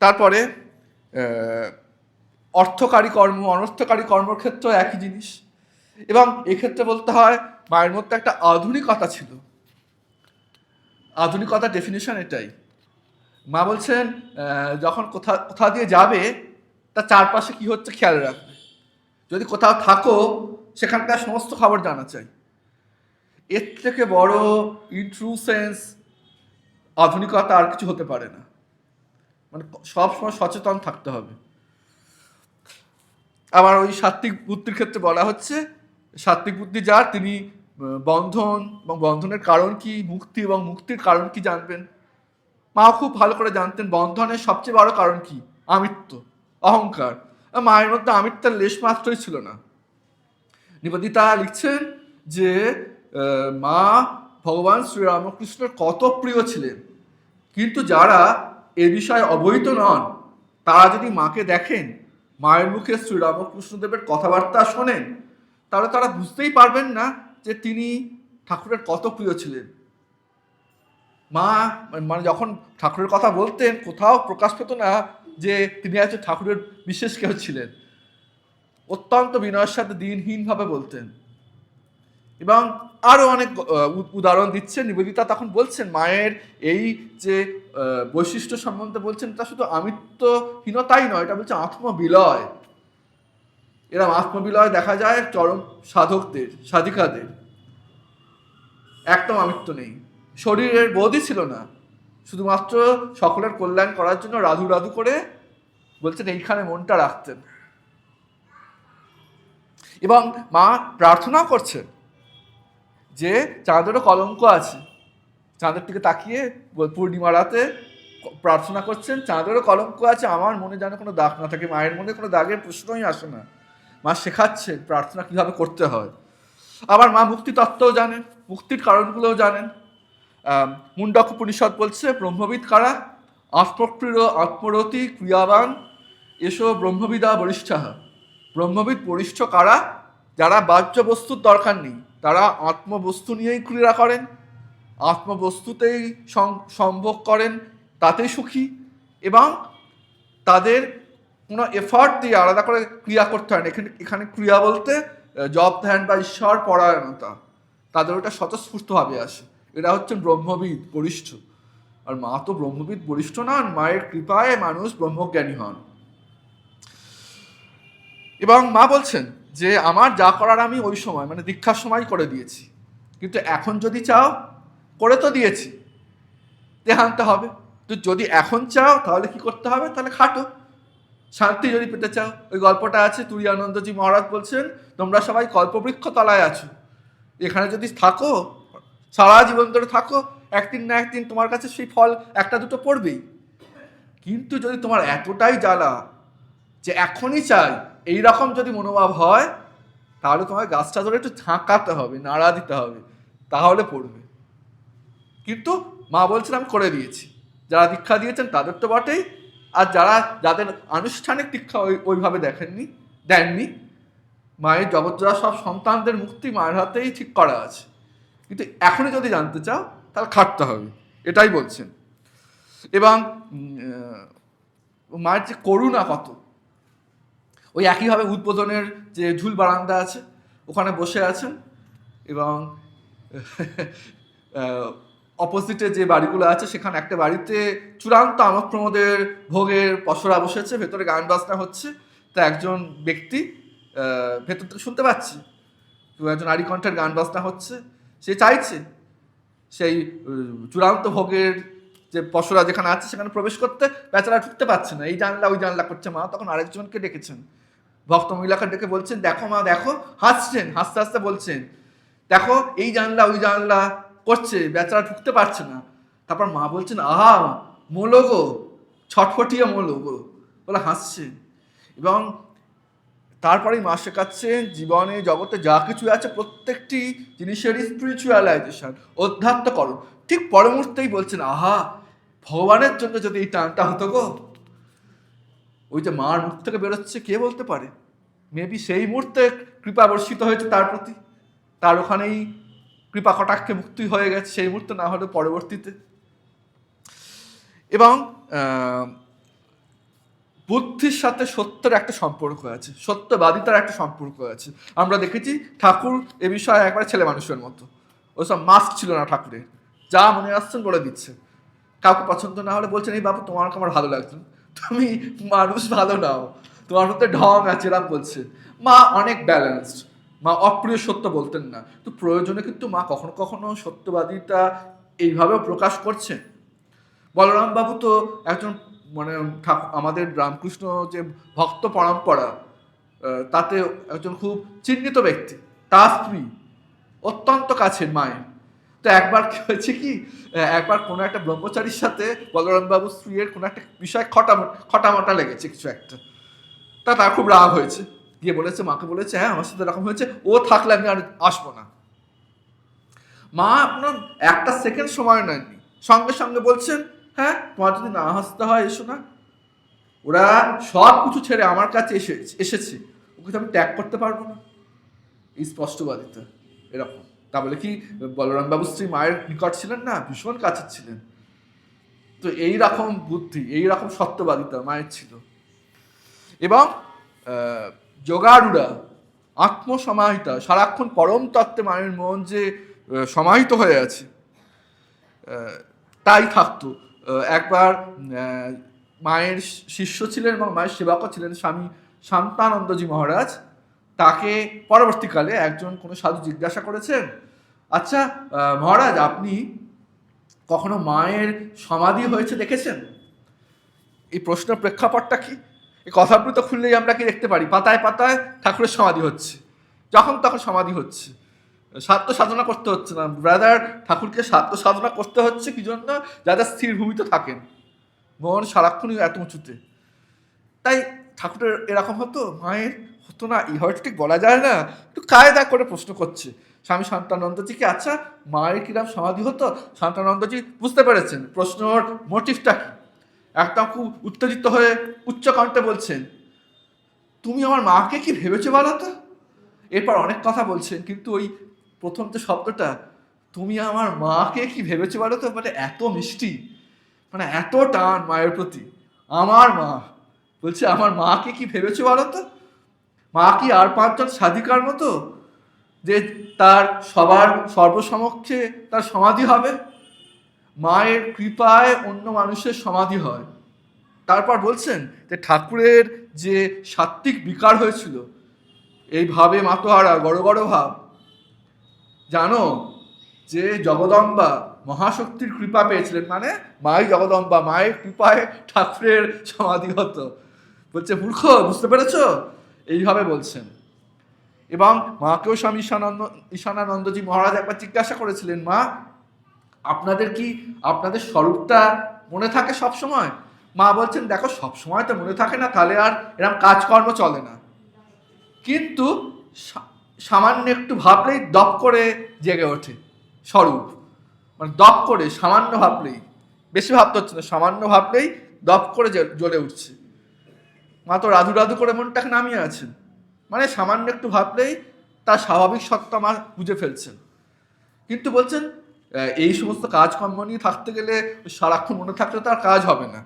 [SPEAKER 1] তারপরে অর্থকারী কর্ম, অনর্থকারী কর্মর ক্ষেত্রেও একই জিনিস। এবং এক্ষেত্রে বলতে হয় মায়ের মধ্যে একটা আধুনিকতা ছিল। আধুনিকতার ডেফিনিশন এটাই। মা বলছেন যখন কোথা দিয়ে যাবে তার চারপাশে কি হচ্ছে খেয়াল রাখবে, যদি কোথাও থাকো সেখানকার সমস্ত খবর জানা চাই। এর থেকে বড় ইন ট্রু সেন্স আধুনিকতা আর কিছু হতে পারে না। মানে সবসময় সচেতন থাকতে হবে। আবার ওই সাত্ত্বিক বুদ্ধির ক্ষেত্রে বলা হচ্ছে, সাত্ত্বিক বুদ্ধি যার, তিনি বন্ধন এবং বন্ধনের কারণ কি, মুক্তি এবং মুক্তির কারণ কি জানবেন। মাও খুব ভালো করে জানতেন বন্ধনের সবচেয়ে বড় কারণ কি, আমিত্ব, অহংকার। মায়ের মধ্যে আমিত্বের লেশ মাত্রই ছিল না। নিবেদিতা লিখছেন যে মা ভগবান শ্রীরামকৃষ্ণের কত প্রিয় ছিলেন, কিন্তু যারা এ বিষয়ে অবহিত নন তারা যদি মাকে দেখেন, মায়ের মুখে শ্রীরামকৃষ্ণদেবের কথাবার্তা শোনেন, তাহলে তারা বুঝতেই পারবেন না যে তিনি ঠাকুরের কত প্রিয় ছিলেন। মা মানে যখন ঠাকুরের কথা বলতেন কোথাও প্রকাশ পেত না যে তিনি একজন ঠাকুরের বিশেষ কেউ ছিলেন, অত্যন্ত বিনয়ের সাথে দিনহীনভাবে বলতেন। এবং আরও অনেক উদাহরণ দিচ্ছেন। নিবেদিতা তখন বলছেন মায়ের এই যে বৈশিষ্ট্য সম্বন্ধে বলছেন, তা শুধু আমিত্বহীনতাই নয়, এটা বলছে আত্মবিলয়। এরকম আত্মবিলয় দেখা যায় চরম সাধকদের, সাধিকাদের। একদম আমিত্ব নেই, শরীরের বোধই ছিল না, শুধুমাত্র সকলের কল্যাণ করার জন্য রাধু রাধু করে বলছেন এইখানে মনটা রাখতেন। এবং মা প্রার্থনা করছেন যে চাঁদেরও কলঙ্ক আছে, চাঁদের দিকে তাকিয়ে পূর্ণিমা রাতে প্রার্থনা করছেন, চাঁদেরও কলঙ্ক আছে, আমার মনে যেন কোনো দাগ না থাকে। মায়ের মনে কোনো দাগের প্রশ্নই আসে না। মা শেখাচ্ছেন প্রার্থনা কিভাবে করতে হয়। আবার মা মুক্তি তত্ত্বও জানেন, মুক্তির কারণগুলোও জানেন। মুন্ডক উপনিষদ বলছে ব্রহ্মবিদ কারা, আত্মক্রিয় আত্মরতি ক্রিয়াবান এসো ব্রহ্মবিদা বরিষ্ঠাহা। ব্রহ্মবিদ বরিষ্ঠ কারা, যারা বাহ্য বস্তুর দরকার নেই, তারা আত্মবস্তু নিয়েই ক্রিয়া করেন, আত্মবস্তুতেই সম্ভোগ করেন, তাতেই সুখী, এবং তাদের কোনো এফার্ট দিয়ে আলাদা করে ক্রিয়া করতে হয় না। এখানে ক্রিয়া বলতে জপ ধ্যান বা ঈশ্বর পরায়ণতা, তাদের ওটা স্বতঃস্ফূর্তভাবে আসে। এরা হচ্ছেন ব্রহ্মবিদ বরিষ্ঠ। আর মা তো ব্রহ্মবিদ বরিষ্ঠ নন, মায়ের কৃপায় মানুষ ব্রহ্মজ্ঞানী হন। এবং মা বলছেন যে আমার যা করার আমি ওই সময় মানে দীক্ষার সময় করে দিয়েছি, কিন্তু এখন যদি চাও, করে তো দিয়েছি, দেহান্তে হবে। তো যদি এখন চাও তাহলে কি করতে হবে? তাহলে খাটো। শান্তি যদি পেতে চাও, ওই গল্পটা আছে, তুরীয়ানন্দজি মহারাজ বলছেন তোমরা সবাই কল্পবৃক্ষ তলায় আছো, এখানে যদি থাকো, সারা জীবন ধরে থাকো, একদিন না একদিন তোমার কাছে সেই ফল একটা দুটো পড়বেই। কিন্তু যদি তোমার এতটাই জ্বালা যে এখনই চাই, এইরকম যদি মনোভাব হয়, তাহলে তোমার গাছটা ধরে একটু ঝাঁকাতে হবে, নাড়া দিতে হবে, তাহলে পড়বে। কিন্তু মা বলছেন আমি করে দিয়েছি। যারা দীক্ষা দিয়েছেন তাদের তো বটেই, আর যাদের আনুষ্ঠানিক দীক্ষা ওইভাবে দেননি, মায়ের জগৎজোড়া সব সন্তানদের মুক্তি মায়ের হাতেই ঠিক করা আছে। কিন্তু এখনই যদি জানতে চাও তাহলে খাটতে হবে, এটাই বলছেন। এবং মায়ের যে করুণা কত, ওই একইভাবে উদ্বোধনের যে ঝুল বারান্দা আছে ওখানে বসে আছেন, এবং অপোজিটে যে বাড়িগুলো আছে সেখানে একটা বাড়িতে চূড়ান্ত আমোদ প্রমোদের ভোগের পসরা বসেছে, ভেতরে গান বাজনা হচ্ছে। তা একজন ব্যক্তি ভেতর থেকে শুনতে পাচ্ছে একজন আরিকণ্ঠের গান বাজনা হচ্ছে, সে চাইছে সেই চূড়ান্ত ভোগের যে পসরা যেখানে আছে সেখানে প্রবেশ করতে, বেচারা ঢুকতে পারছে না, এই জানলা ওই জানলা করছে। মা তখন আরেকজনকে ডেকেছেন, ভক্ত মহিলাকে ডেকে বলছেন দেখো মা দেখো, হাসছেন, হাসতে হাসতে বলছেন দেখো এই জানলা ওই জানলা করছে, বেচারা ঢুকতে পারছে না। তারপর মা বলছেন আহা মোলো গো, ছটফটিয়ে মোলো গো বলে হাসছেন। এবং তারপরেই মা শেখাচ্ছেন জীবনে জগতে যা কিছু আছে প্রত্যেকটি জিনিসেরই স্পিরিচুয়ালাইজেশন, অধ্যাত্মকরণ। ঠিক পরের মুহূর্তেই বলছেন আহা ভগবানের জন্য যদি এই টানটা হতো গো, ওই যে মার মুখ থেকে বেরোচ্ছে কে বলতে পারে, মেবি সেই মুহূর্তে কৃপা বর্ষিত হয়েছে তার প্রতি, তার ওখানেই কৃপা কটাক্ষে মুক্তি হয়ে গেছে, সেই মুহূর্তে না হলে পরবর্তীতে। এবং বুদ্ধির সাথে সত্যের একটা সম্পর্ক আছে, সত্যবাদিতার একটা সম্পর্ক আছে। আমরা দেখেছি ঠাকুর এ বিষয়ে একবারে ছেলে মানুষের মতো, ওসব মাস্ক ছিল না ঠাকুরের, যা মনে আসছেন বলে দিচ্ছে। কাউকে পছন্দ না হলে বলছেন এই বাবু তোমার আমার ভালো লাগছে, তুমি মানুষ ভালো নাও, তোমার মধ্যে ঢং আছে এরকম বলছে। মা অনেক ব্যালেন্সড, মা অপ্রিয় সত্য বলতেন না, তো প্রয়োজনে কিন্তু মা কখনো কখনো সত্যবাদিতা এইভাবেও প্রকাশ করছেন। বলরাম বাবু তো একজন মানে আমাদের রামকৃষ্ণ যে ভক্ত পরম্পরা তাতে একজন খুব চিহ্নিত ব্যক্তি, তার স্ত্রী অত্যন্ত কাছের মায়ের। তো একবার কি হয়েছে কি, একবার কোনো একটা ব্রহ্মচারীর সাথে বলরাম বাবুর স্ত্রীর কোনো একটা বিষয় খটামটা লেগেছে কিছু একটা, তার খুব রাগ হয়েছে, গিয়ে বলেছে মাকে বলেছে হ্যাঁ আমার সাথে এরকম হয়েছে, ও থাকলে আমি আর আসবো না। মা আপনার একটা সেকেন্ড সময় নেননি, সঙ্গে সঙ্গে বলছেন হ্যাঁ তোমার যদি না হাসতে হয় এসো না, ওরা সব কিছু ছেড়ে আমার কাছে এসেছে, ওকে তো আমি ত্যাগ করতে পারবো না। এই স্পষ্টবাদিতা এরকম। তা বলে কি বলরাম বাবু শ্রী মায়ের নিকট ছিলেন না, ভীষণ কাছের ছিলেন। তো এইরকম বুদ্ধি, এইরকম সত্যবাদিতা মায়ের ছিল। এবং যোগারুড়া, আত্মসমাহিতা, সারাক্ষণ পরম তত্ত্বে মায়ের মন যে সমাহিত হয়ে আছে তাই থাকতো। একবার মায়ের শিষ্য ছিলেন এবং মায়ের সেবকও ছিলেন স্বামী শান্তানন্দজি মহারাজ, তাকে পরবর্তীকালে একজন কোনো সাধু জিজ্ঞাসা করেছেন আচ্ছা মহারাজ আপনি কখনো মায়ের সমাধি হয়েছে দেখেছেন? এই প্রশ্নের প্রেক্ষাপটটা কি? এই কথামৃত খুললেই আমরা কি দেখতে পারি, পাতায় পাতায় ঠাকুরের সমাধি হচ্ছে, যখন তখন সমাধি হচ্ছে। সাধ্য সাধনা করতে হচ্ছে না ব্রাদার, ঠাকুরকে সাধ্য সাধনা করতে হচ্ছে কি জন্য? যারা স্থির ভূমিতে থাকেন, মন সারাক্ষণই এত উঁচুতে। তাই ঠাকুরের এরকম হতো, মায়ের হতো না, এই হয়তো ঠিক বলা যায় না, একটু কায়দা করে প্রশ্ন করছে স্বামী শান্তানন্দজিকে, আচ্ছা মায়ের কিরাম সমাধি হতো? শান্তানন্দজি বুঝতে পেরেছেন প্রশ্নর মোটিভটা কি, একদম খুব উত্তেজিত হয়ে উচ্চ কণ্ঠে বলছেন তুমি আমার মাকে কি ভেবেছো বলো তো? এরপর অনেক কথা বলছেন, কিন্তু ওই প্রথম যে শব্দটা তুমি আমার মাকে কি ভেবেছো বলো তো, মানে এত মিষ্টি, মানে এত টান মায়ের প্রতি। আমার মা বলছে আমার মাকে কি ভেবেছো বলো তো? মা কি আর পাঁচজন সাধিকার মতো? যে তার সবার সর্বসমক্ষে তার সমাধি হবে, মায়ের কৃপায় অন্য মানুষের সমাধি হয়। তারপর বলছেন যে ঠাকুরের যে সাত্ত্বিক বিকার হয়েছিল, এই ভাবে মাতোহারা গড় গড় ভাব, জানো যে জগদম্বা মহাশক্তির কৃপা পেয়েছিলেন, মানে মাই জগদম্বা, মায়ের কৃপায় ঠাকুরের সমাধি হতো। বলছে মূর্খ, বুঝতে পেরেছ? এইভাবে বলছেন। এবং মাকেও স্বামী ঈশানানন্দজি মহারাজ একবার জিজ্ঞাসা করেছিলেন, মা আপনাদের কি আপনাদের স্বরূপটা মনে থাকে সব সময়? মা বলছেন, দেখো সব সময় তো মনে থাকে না, তাহলে আর এরকম কাজকর্ম চলে না, কিন্তু সামান্য একটু ভাবলেই দপ করে জেগে ওঠে স্বরূপ, মানে দপ করে সামান্য ভাবলেই, বেশি ভাবতে হচ্ছে না, সামান্য ভাবলেই দপ করে জ্বলে উঠছে। মা তো রাধু রাধু করে মনটাকে নামিয়ে আছেন, মানে সামান্য একটু ভাবলেই তার স্বাভাবিক সত্তা মা বুঝে ফেলছেন। কিন্তু বলছেন এই সমস্ত কাজকর্ম নিয়ে থাকতে গেলে সারাক্ষণ মনে থাকলে তার কাজ হবে না।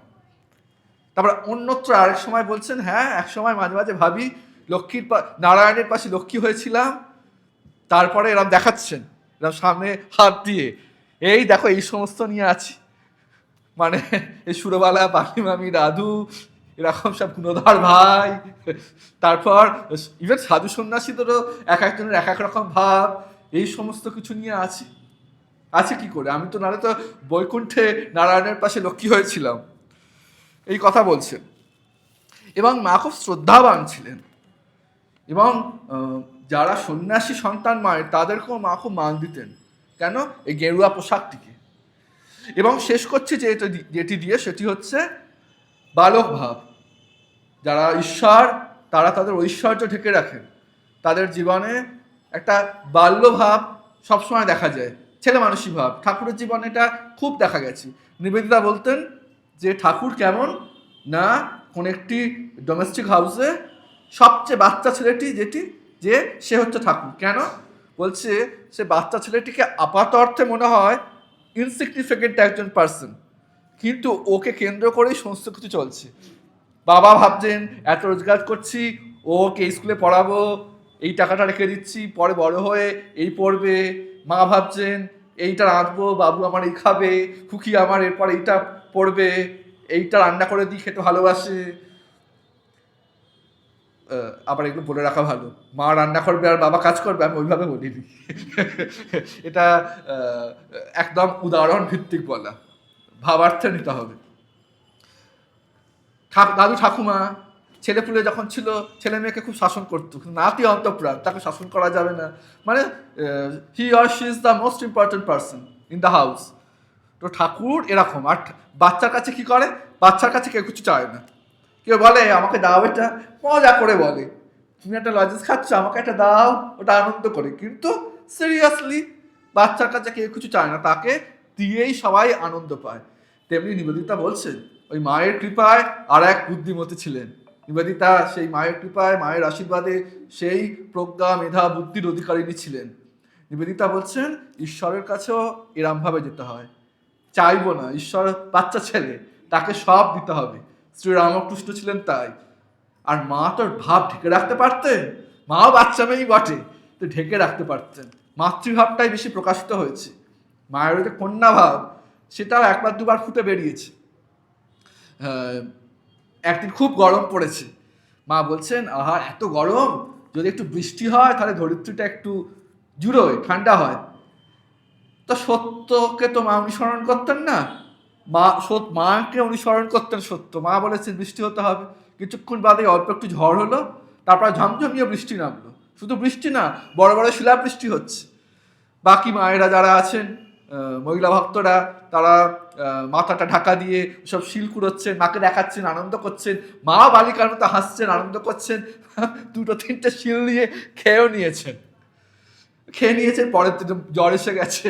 [SPEAKER 1] তারপর অন্যত্র আরেক সময় বলছেন, হ্যাঁ এক সময় মাঝে মাঝে ভাবি লক্ষ্মীর নারায়ণের পাশে লক্ষ্মী হয়েছিলাম, তারপরে এরম দেখাচ্ছেন এরম সামনে হাত দিয়ে, এই দেখো এই সমস্ত নিয়ে আছি, মানে এই সুরবালা, পাখিমামি, রাধু, এরকম সব গুণধর ভাই। তারপর ইভেন সাধু সন্ন্যাসীদেরও এক একজনের এক এক রকম ভাব, এই সমস্ত কিছু নিয়ে আছি। আছে কি করে? আমি তো নাহলে তো বৈকুণ্ঠে নারায়ণের পাশে লক্ষ্মী হয়েছিলাম, এই কথা বলছেন। এবং মা খুব শ্রদ্ধাবান ছিলেন, এবং যারা সন্ন্যাসী সন্তান মায়ের তাদেরকেও মা খুব মান দিতেন। কেন? এই গেরুয়া পোশাকটিকে। এবং শেষ করছি যেটি দিয়ে, সেটি হচ্ছে বালক ভাব। যারা ঈশ্বর, তারা তাদের ঐশ্বর্য ঢেকে রাখেন, তাদের জীবনে একটা বাল্যভাব সবসময় দেখা যায়, ছেলে মানুষী ভাব। ঠাকুরের জীবনে এটা খুব দেখা গেছে। নিবেদিতা বলতেন যে ঠাকুর কেমন না, কোন একটি ডোমেস্টিক হাউসে সবচেয়ে বাচ্চা ছেলেটি যে সে হচ্ছে ঠাকুর। কেন? বলছে সে বাচ্চা ছেলেটিকে আপাত অর্থে মনে হয় ইনসিগনিফিকেন্ট একজন পার্সন, কিন্তু ওকে কেন্দ্র করেই সমস্ত কিছু চলছে। বাবা ভাবছেন এত রোজগার করছি, ওকে স্কুলে পড়াবো, এই টাকাটা রেখে দিচ্ছি, পরে বড় হয়ে এই পড়বে। মা ভাবছেন এইটা রাঁধবো, বাবু আমার এই খাবে, খুকি আমার এরপর এইটা পড়বে, এইটা রান্না করে দিই, খেতে ভালোবাসে। আবার এগুলো বলে রাখা ভালো, মা রান্না করবে আর বাবা কাজ করবে, আমি ওইভাবে বলিনি। এটা একদম উদাহরণ ভিত্তিক বলা, ভাবার্থে নিতে হবে। দাদু ঠাকুমা ছেলেপুলে যখন ছিল, ছেলে মেয়েকে খুব শাসন করতো, কিন্তু নাতি অন্তঃপ্রাণ, তাকে শাসন করা যাবে না, মানে he or she is the most important person in the house. তো ঠাকুর এরকম। আর বাচ্চার কাছে কি করে? বাচ্চার কাছে কেউ কিছু চায় না। কেউ বলে আমাকে দাও, এটা মজা করে বলে, তুমি একটা লজেন্স খাচ্ছ, আমাকে একটা দাও, ওটা আনন্দ করে। কিন্তু সিরিয়াসলি বাচ্চার কাছে কেউ কিছু চায় না, তাকে দিয়েই সবাই আনন্দ পায়। তেমনি নিবেদিতা বলছেন ওই মায়ের কৃপায় আর এক বুদ্ধিমতী ছিলেন। নিবেদিতা সেই মায়ের কৃপায়, মায়ের আশীর্বাদে সেই প্রজ্ঞা, মেধা, বুদ্ধির অধিকারিণী ছিলেন। নিবেদিতা বলছেন ঈশ্বরের কাছেও এরমভাবে যেতে হয়, চাইবো না, ঈশ্বর বাচ্চা ছেলে, তাকে সব দিতে হবে। শ্রীরামকৃষ্ণ ছিলেন তাই। আর মা তোর ভাব ঢেকে রাখতে পারতেন, মাও বাচ্চা মেয়েই বটে, তো ঢেকে রাখতে পারতেন। মাতৃভাবটাই বেশি প্রকাশিত হয়েছে। মায়ের যে কন্যা ভাব, সেটাও একবার দুবার ফুটে বেরিয়েছে। একদিন খুব গরম পড়েছে, মা বলছেন আহা এত গরম, যদি একটু বৃষ্টি হয় তাহলে ধরিত্রীটা একটু জুড়োয়, ঠান্ডা হয়। তো সত্যকে তো মা অনুসরণ করতেন না, মাকে অনুসরণ করতেন সত্য। মা বলেছেন বৃষ্টি হতে হবে, কিছুক্ষণ বাদে অল্প একটু ঝড় হলো, তারপর ঝমঝমিয়ে বৃষ্টি নামলো। শুধু বৃষ্টি না, বড় বড় শিলাবৃষ্টি হচ্ছে। বাকি মায়েরা যারা আছেন, মহিলা ভক্তরা, তারা মাথাটা ঢাকা দিয়ে সব শিল কুড়োচ্ছেন, মাকে দেখাচ্ছেন, আনন্দ করছেন। মা বালিকার মতো হাসছেন, আনন্দ করছেন। দুটো তিনটে শিল নিয়ে খেয়ে নিয়েছেন। পরের দিন জ্বর এসে গেছে।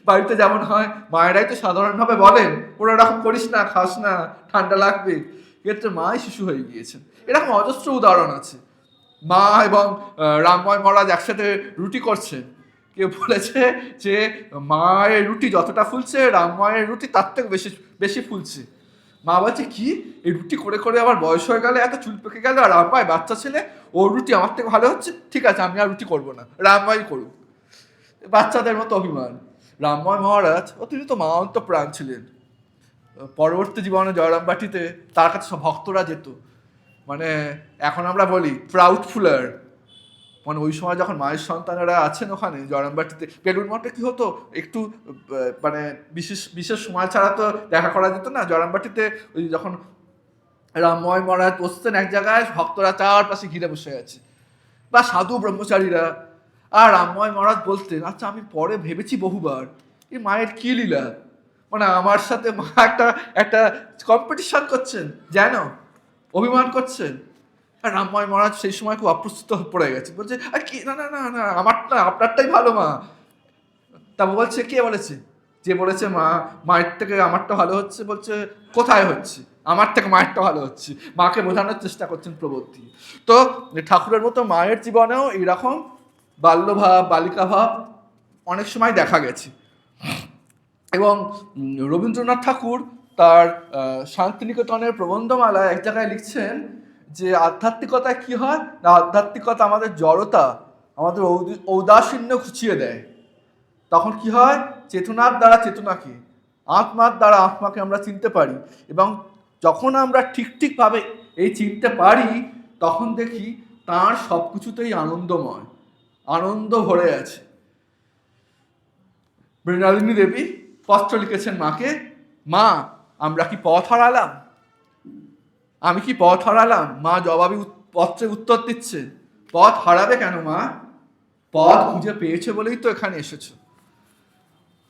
[SPEAKER 1] বাড়িতে যেমন হয়, মায়েরাই তো সাধারণভাবে বলেন ওরা এরকম করিস না, খাস না, ঠান্ডা লাগবে। ক্ষেত্রে মাই শিশু হয়ে গিয়েছেন। এরকম অজস্র উদাহরণ আছে। মা এবং রামময় মহারাজ একসাথে রুটি করছেন, কেউ বলেছে যে মায়ের রুটি যতটা ফুলছে, রামময়ের রুটি তার থেকে বেশি বেশি ফুলছে। মা বলছে কি, এই রুটি করে করে আবার বয়স হয়ে গেলে এত চুল পেকে গেল, আর রামময় বাচ্চা ছেলে, ও ওর রুটি আমার থেকে ভালো হচ্ছে, ঠিক আছে আমি আর রুটি করবো না, রামময় করুক। বাচ্চাদের মতো অভিমান। রামময় মহারাজ তিনি তো মহান্ত প্রাণ ছিলেন। পরবর্তী জীবনে জয়রামবাটিতে তার কাছে সব ভক্তরা যেত, মানে এখন আমরা বলি প্রাউড ফুলার, মানে ওই সময় যখন মায়ের সন্তানেরা আছেন ওখানে জয়রামবাটিতে, বেলুড় মঠে কি হতো একটু মানে বিশেষ বিশেষ সময় ছাড়া তো দেখা করা যেত না। জয়রামবাটিতে ওই যখন রামময় মহারাজ বসতেন এক জায়গায়, ভক্তরা চারপাশে ঘিরে বসে আছে, বা সাধু ব্রহ্মচারীরা। আর রামময় মহারাজ বলতেন, আচ্ছা আমি পরে ভেবেছি বহুবার, এই মায়ের কি লীলা, মানে আমার সাথে মা একটা একটা কম্পিটিশন করছেন, যেন অভিমান করছেন। আর রামময় মহারাজ সেই সময় খুব অপ্রস্তুত পড়ে গেছে, বলছে আর কি, না না না না আমারটা আপনারটাই ভালো মা। তা বলছে কে বলেছে? যে বলেছে মা মায়ের থেকে আমারটা ভালো হচ্ছে, বলছে কোথায় হচ্ছে, আমার থেকে মায়েরটা ভালো হচ্ছে। মাকে বোঝানোর চেষ্টা করছেন প্রবর্তী। তো ঠাকুরের মতো মায়ের জীবনেও এইরকম বাল্যভাব বালিকাভাব অনেক সময় দেখা গেছে। এবং রবীন্দ্রনাথ ঠাকুর তার শান্তিনিকেতনের প্রবন্ধমালায় এক জায়গায় লিখছেন যে আধ্যাত্মিকতা কি হয় না, আধ্যাত্মিকতা আমাদের জড়তা, আমাদের ঔদাসীন্য ঘুচিয়ে দেয়। তখন কি হয়, চেতনার দ্বারা চেতনাকে, আত্মার দ্বারা আত্মাকে আমরা চিনতে পারি। এবং যখন আমরা ঠিকভাবে এই চিনতে পারি, তখন দেখি তার সব কিছুতেই আনন্দময়, আনন্দ ভরে আছে। মৃণালিনী দেবী পত্র লিখেছেন মাকে, মা আমরা কি পথ হারালাম, আমি কি পথ হারালাম? মা জবাবি পত্রে উত্তর দিচ্ছে, পথ হারাবে কেন মা, পথ খুঁজে পেয়েছে বলেই তো এখানে এসেছো।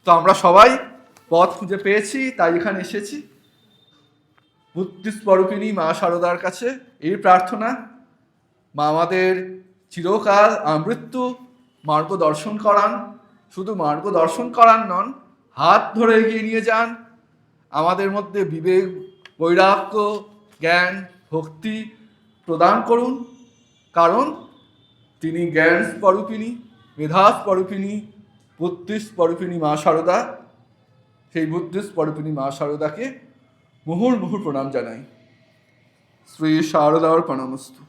[SPEAKER 1] তো আমরা সবাই পথ খুঁজে পেয়েছি, তাই এখানে এসেছি। বুদ্ধিস্বরূপিণী মা শারদার কাছে এই প্রার্থনা, মা আমাদের চিরকাল আমৃত্যু মার্গদর্শন করান, শুধু মার্গদর্শন করান নন, হাত ধরে এগিয়ে নিয়ে যান, আমাদের মধ্যে বিবেক বৈরাগ্য জ্ঞান ভক্তি প্রদান করুন। কারণ তিনি জ্ঞান স্বরূপিণী, মেধা স্বরূপিণী, বুদ্ধি স্বরূপিণী মা শারদা। সেই বুদ্ধি স্বরূপিণী মা শারদাকে মুহুর্মুহুর প্রণাম জানাই। শ্রী শারদার প্রণামস্তু।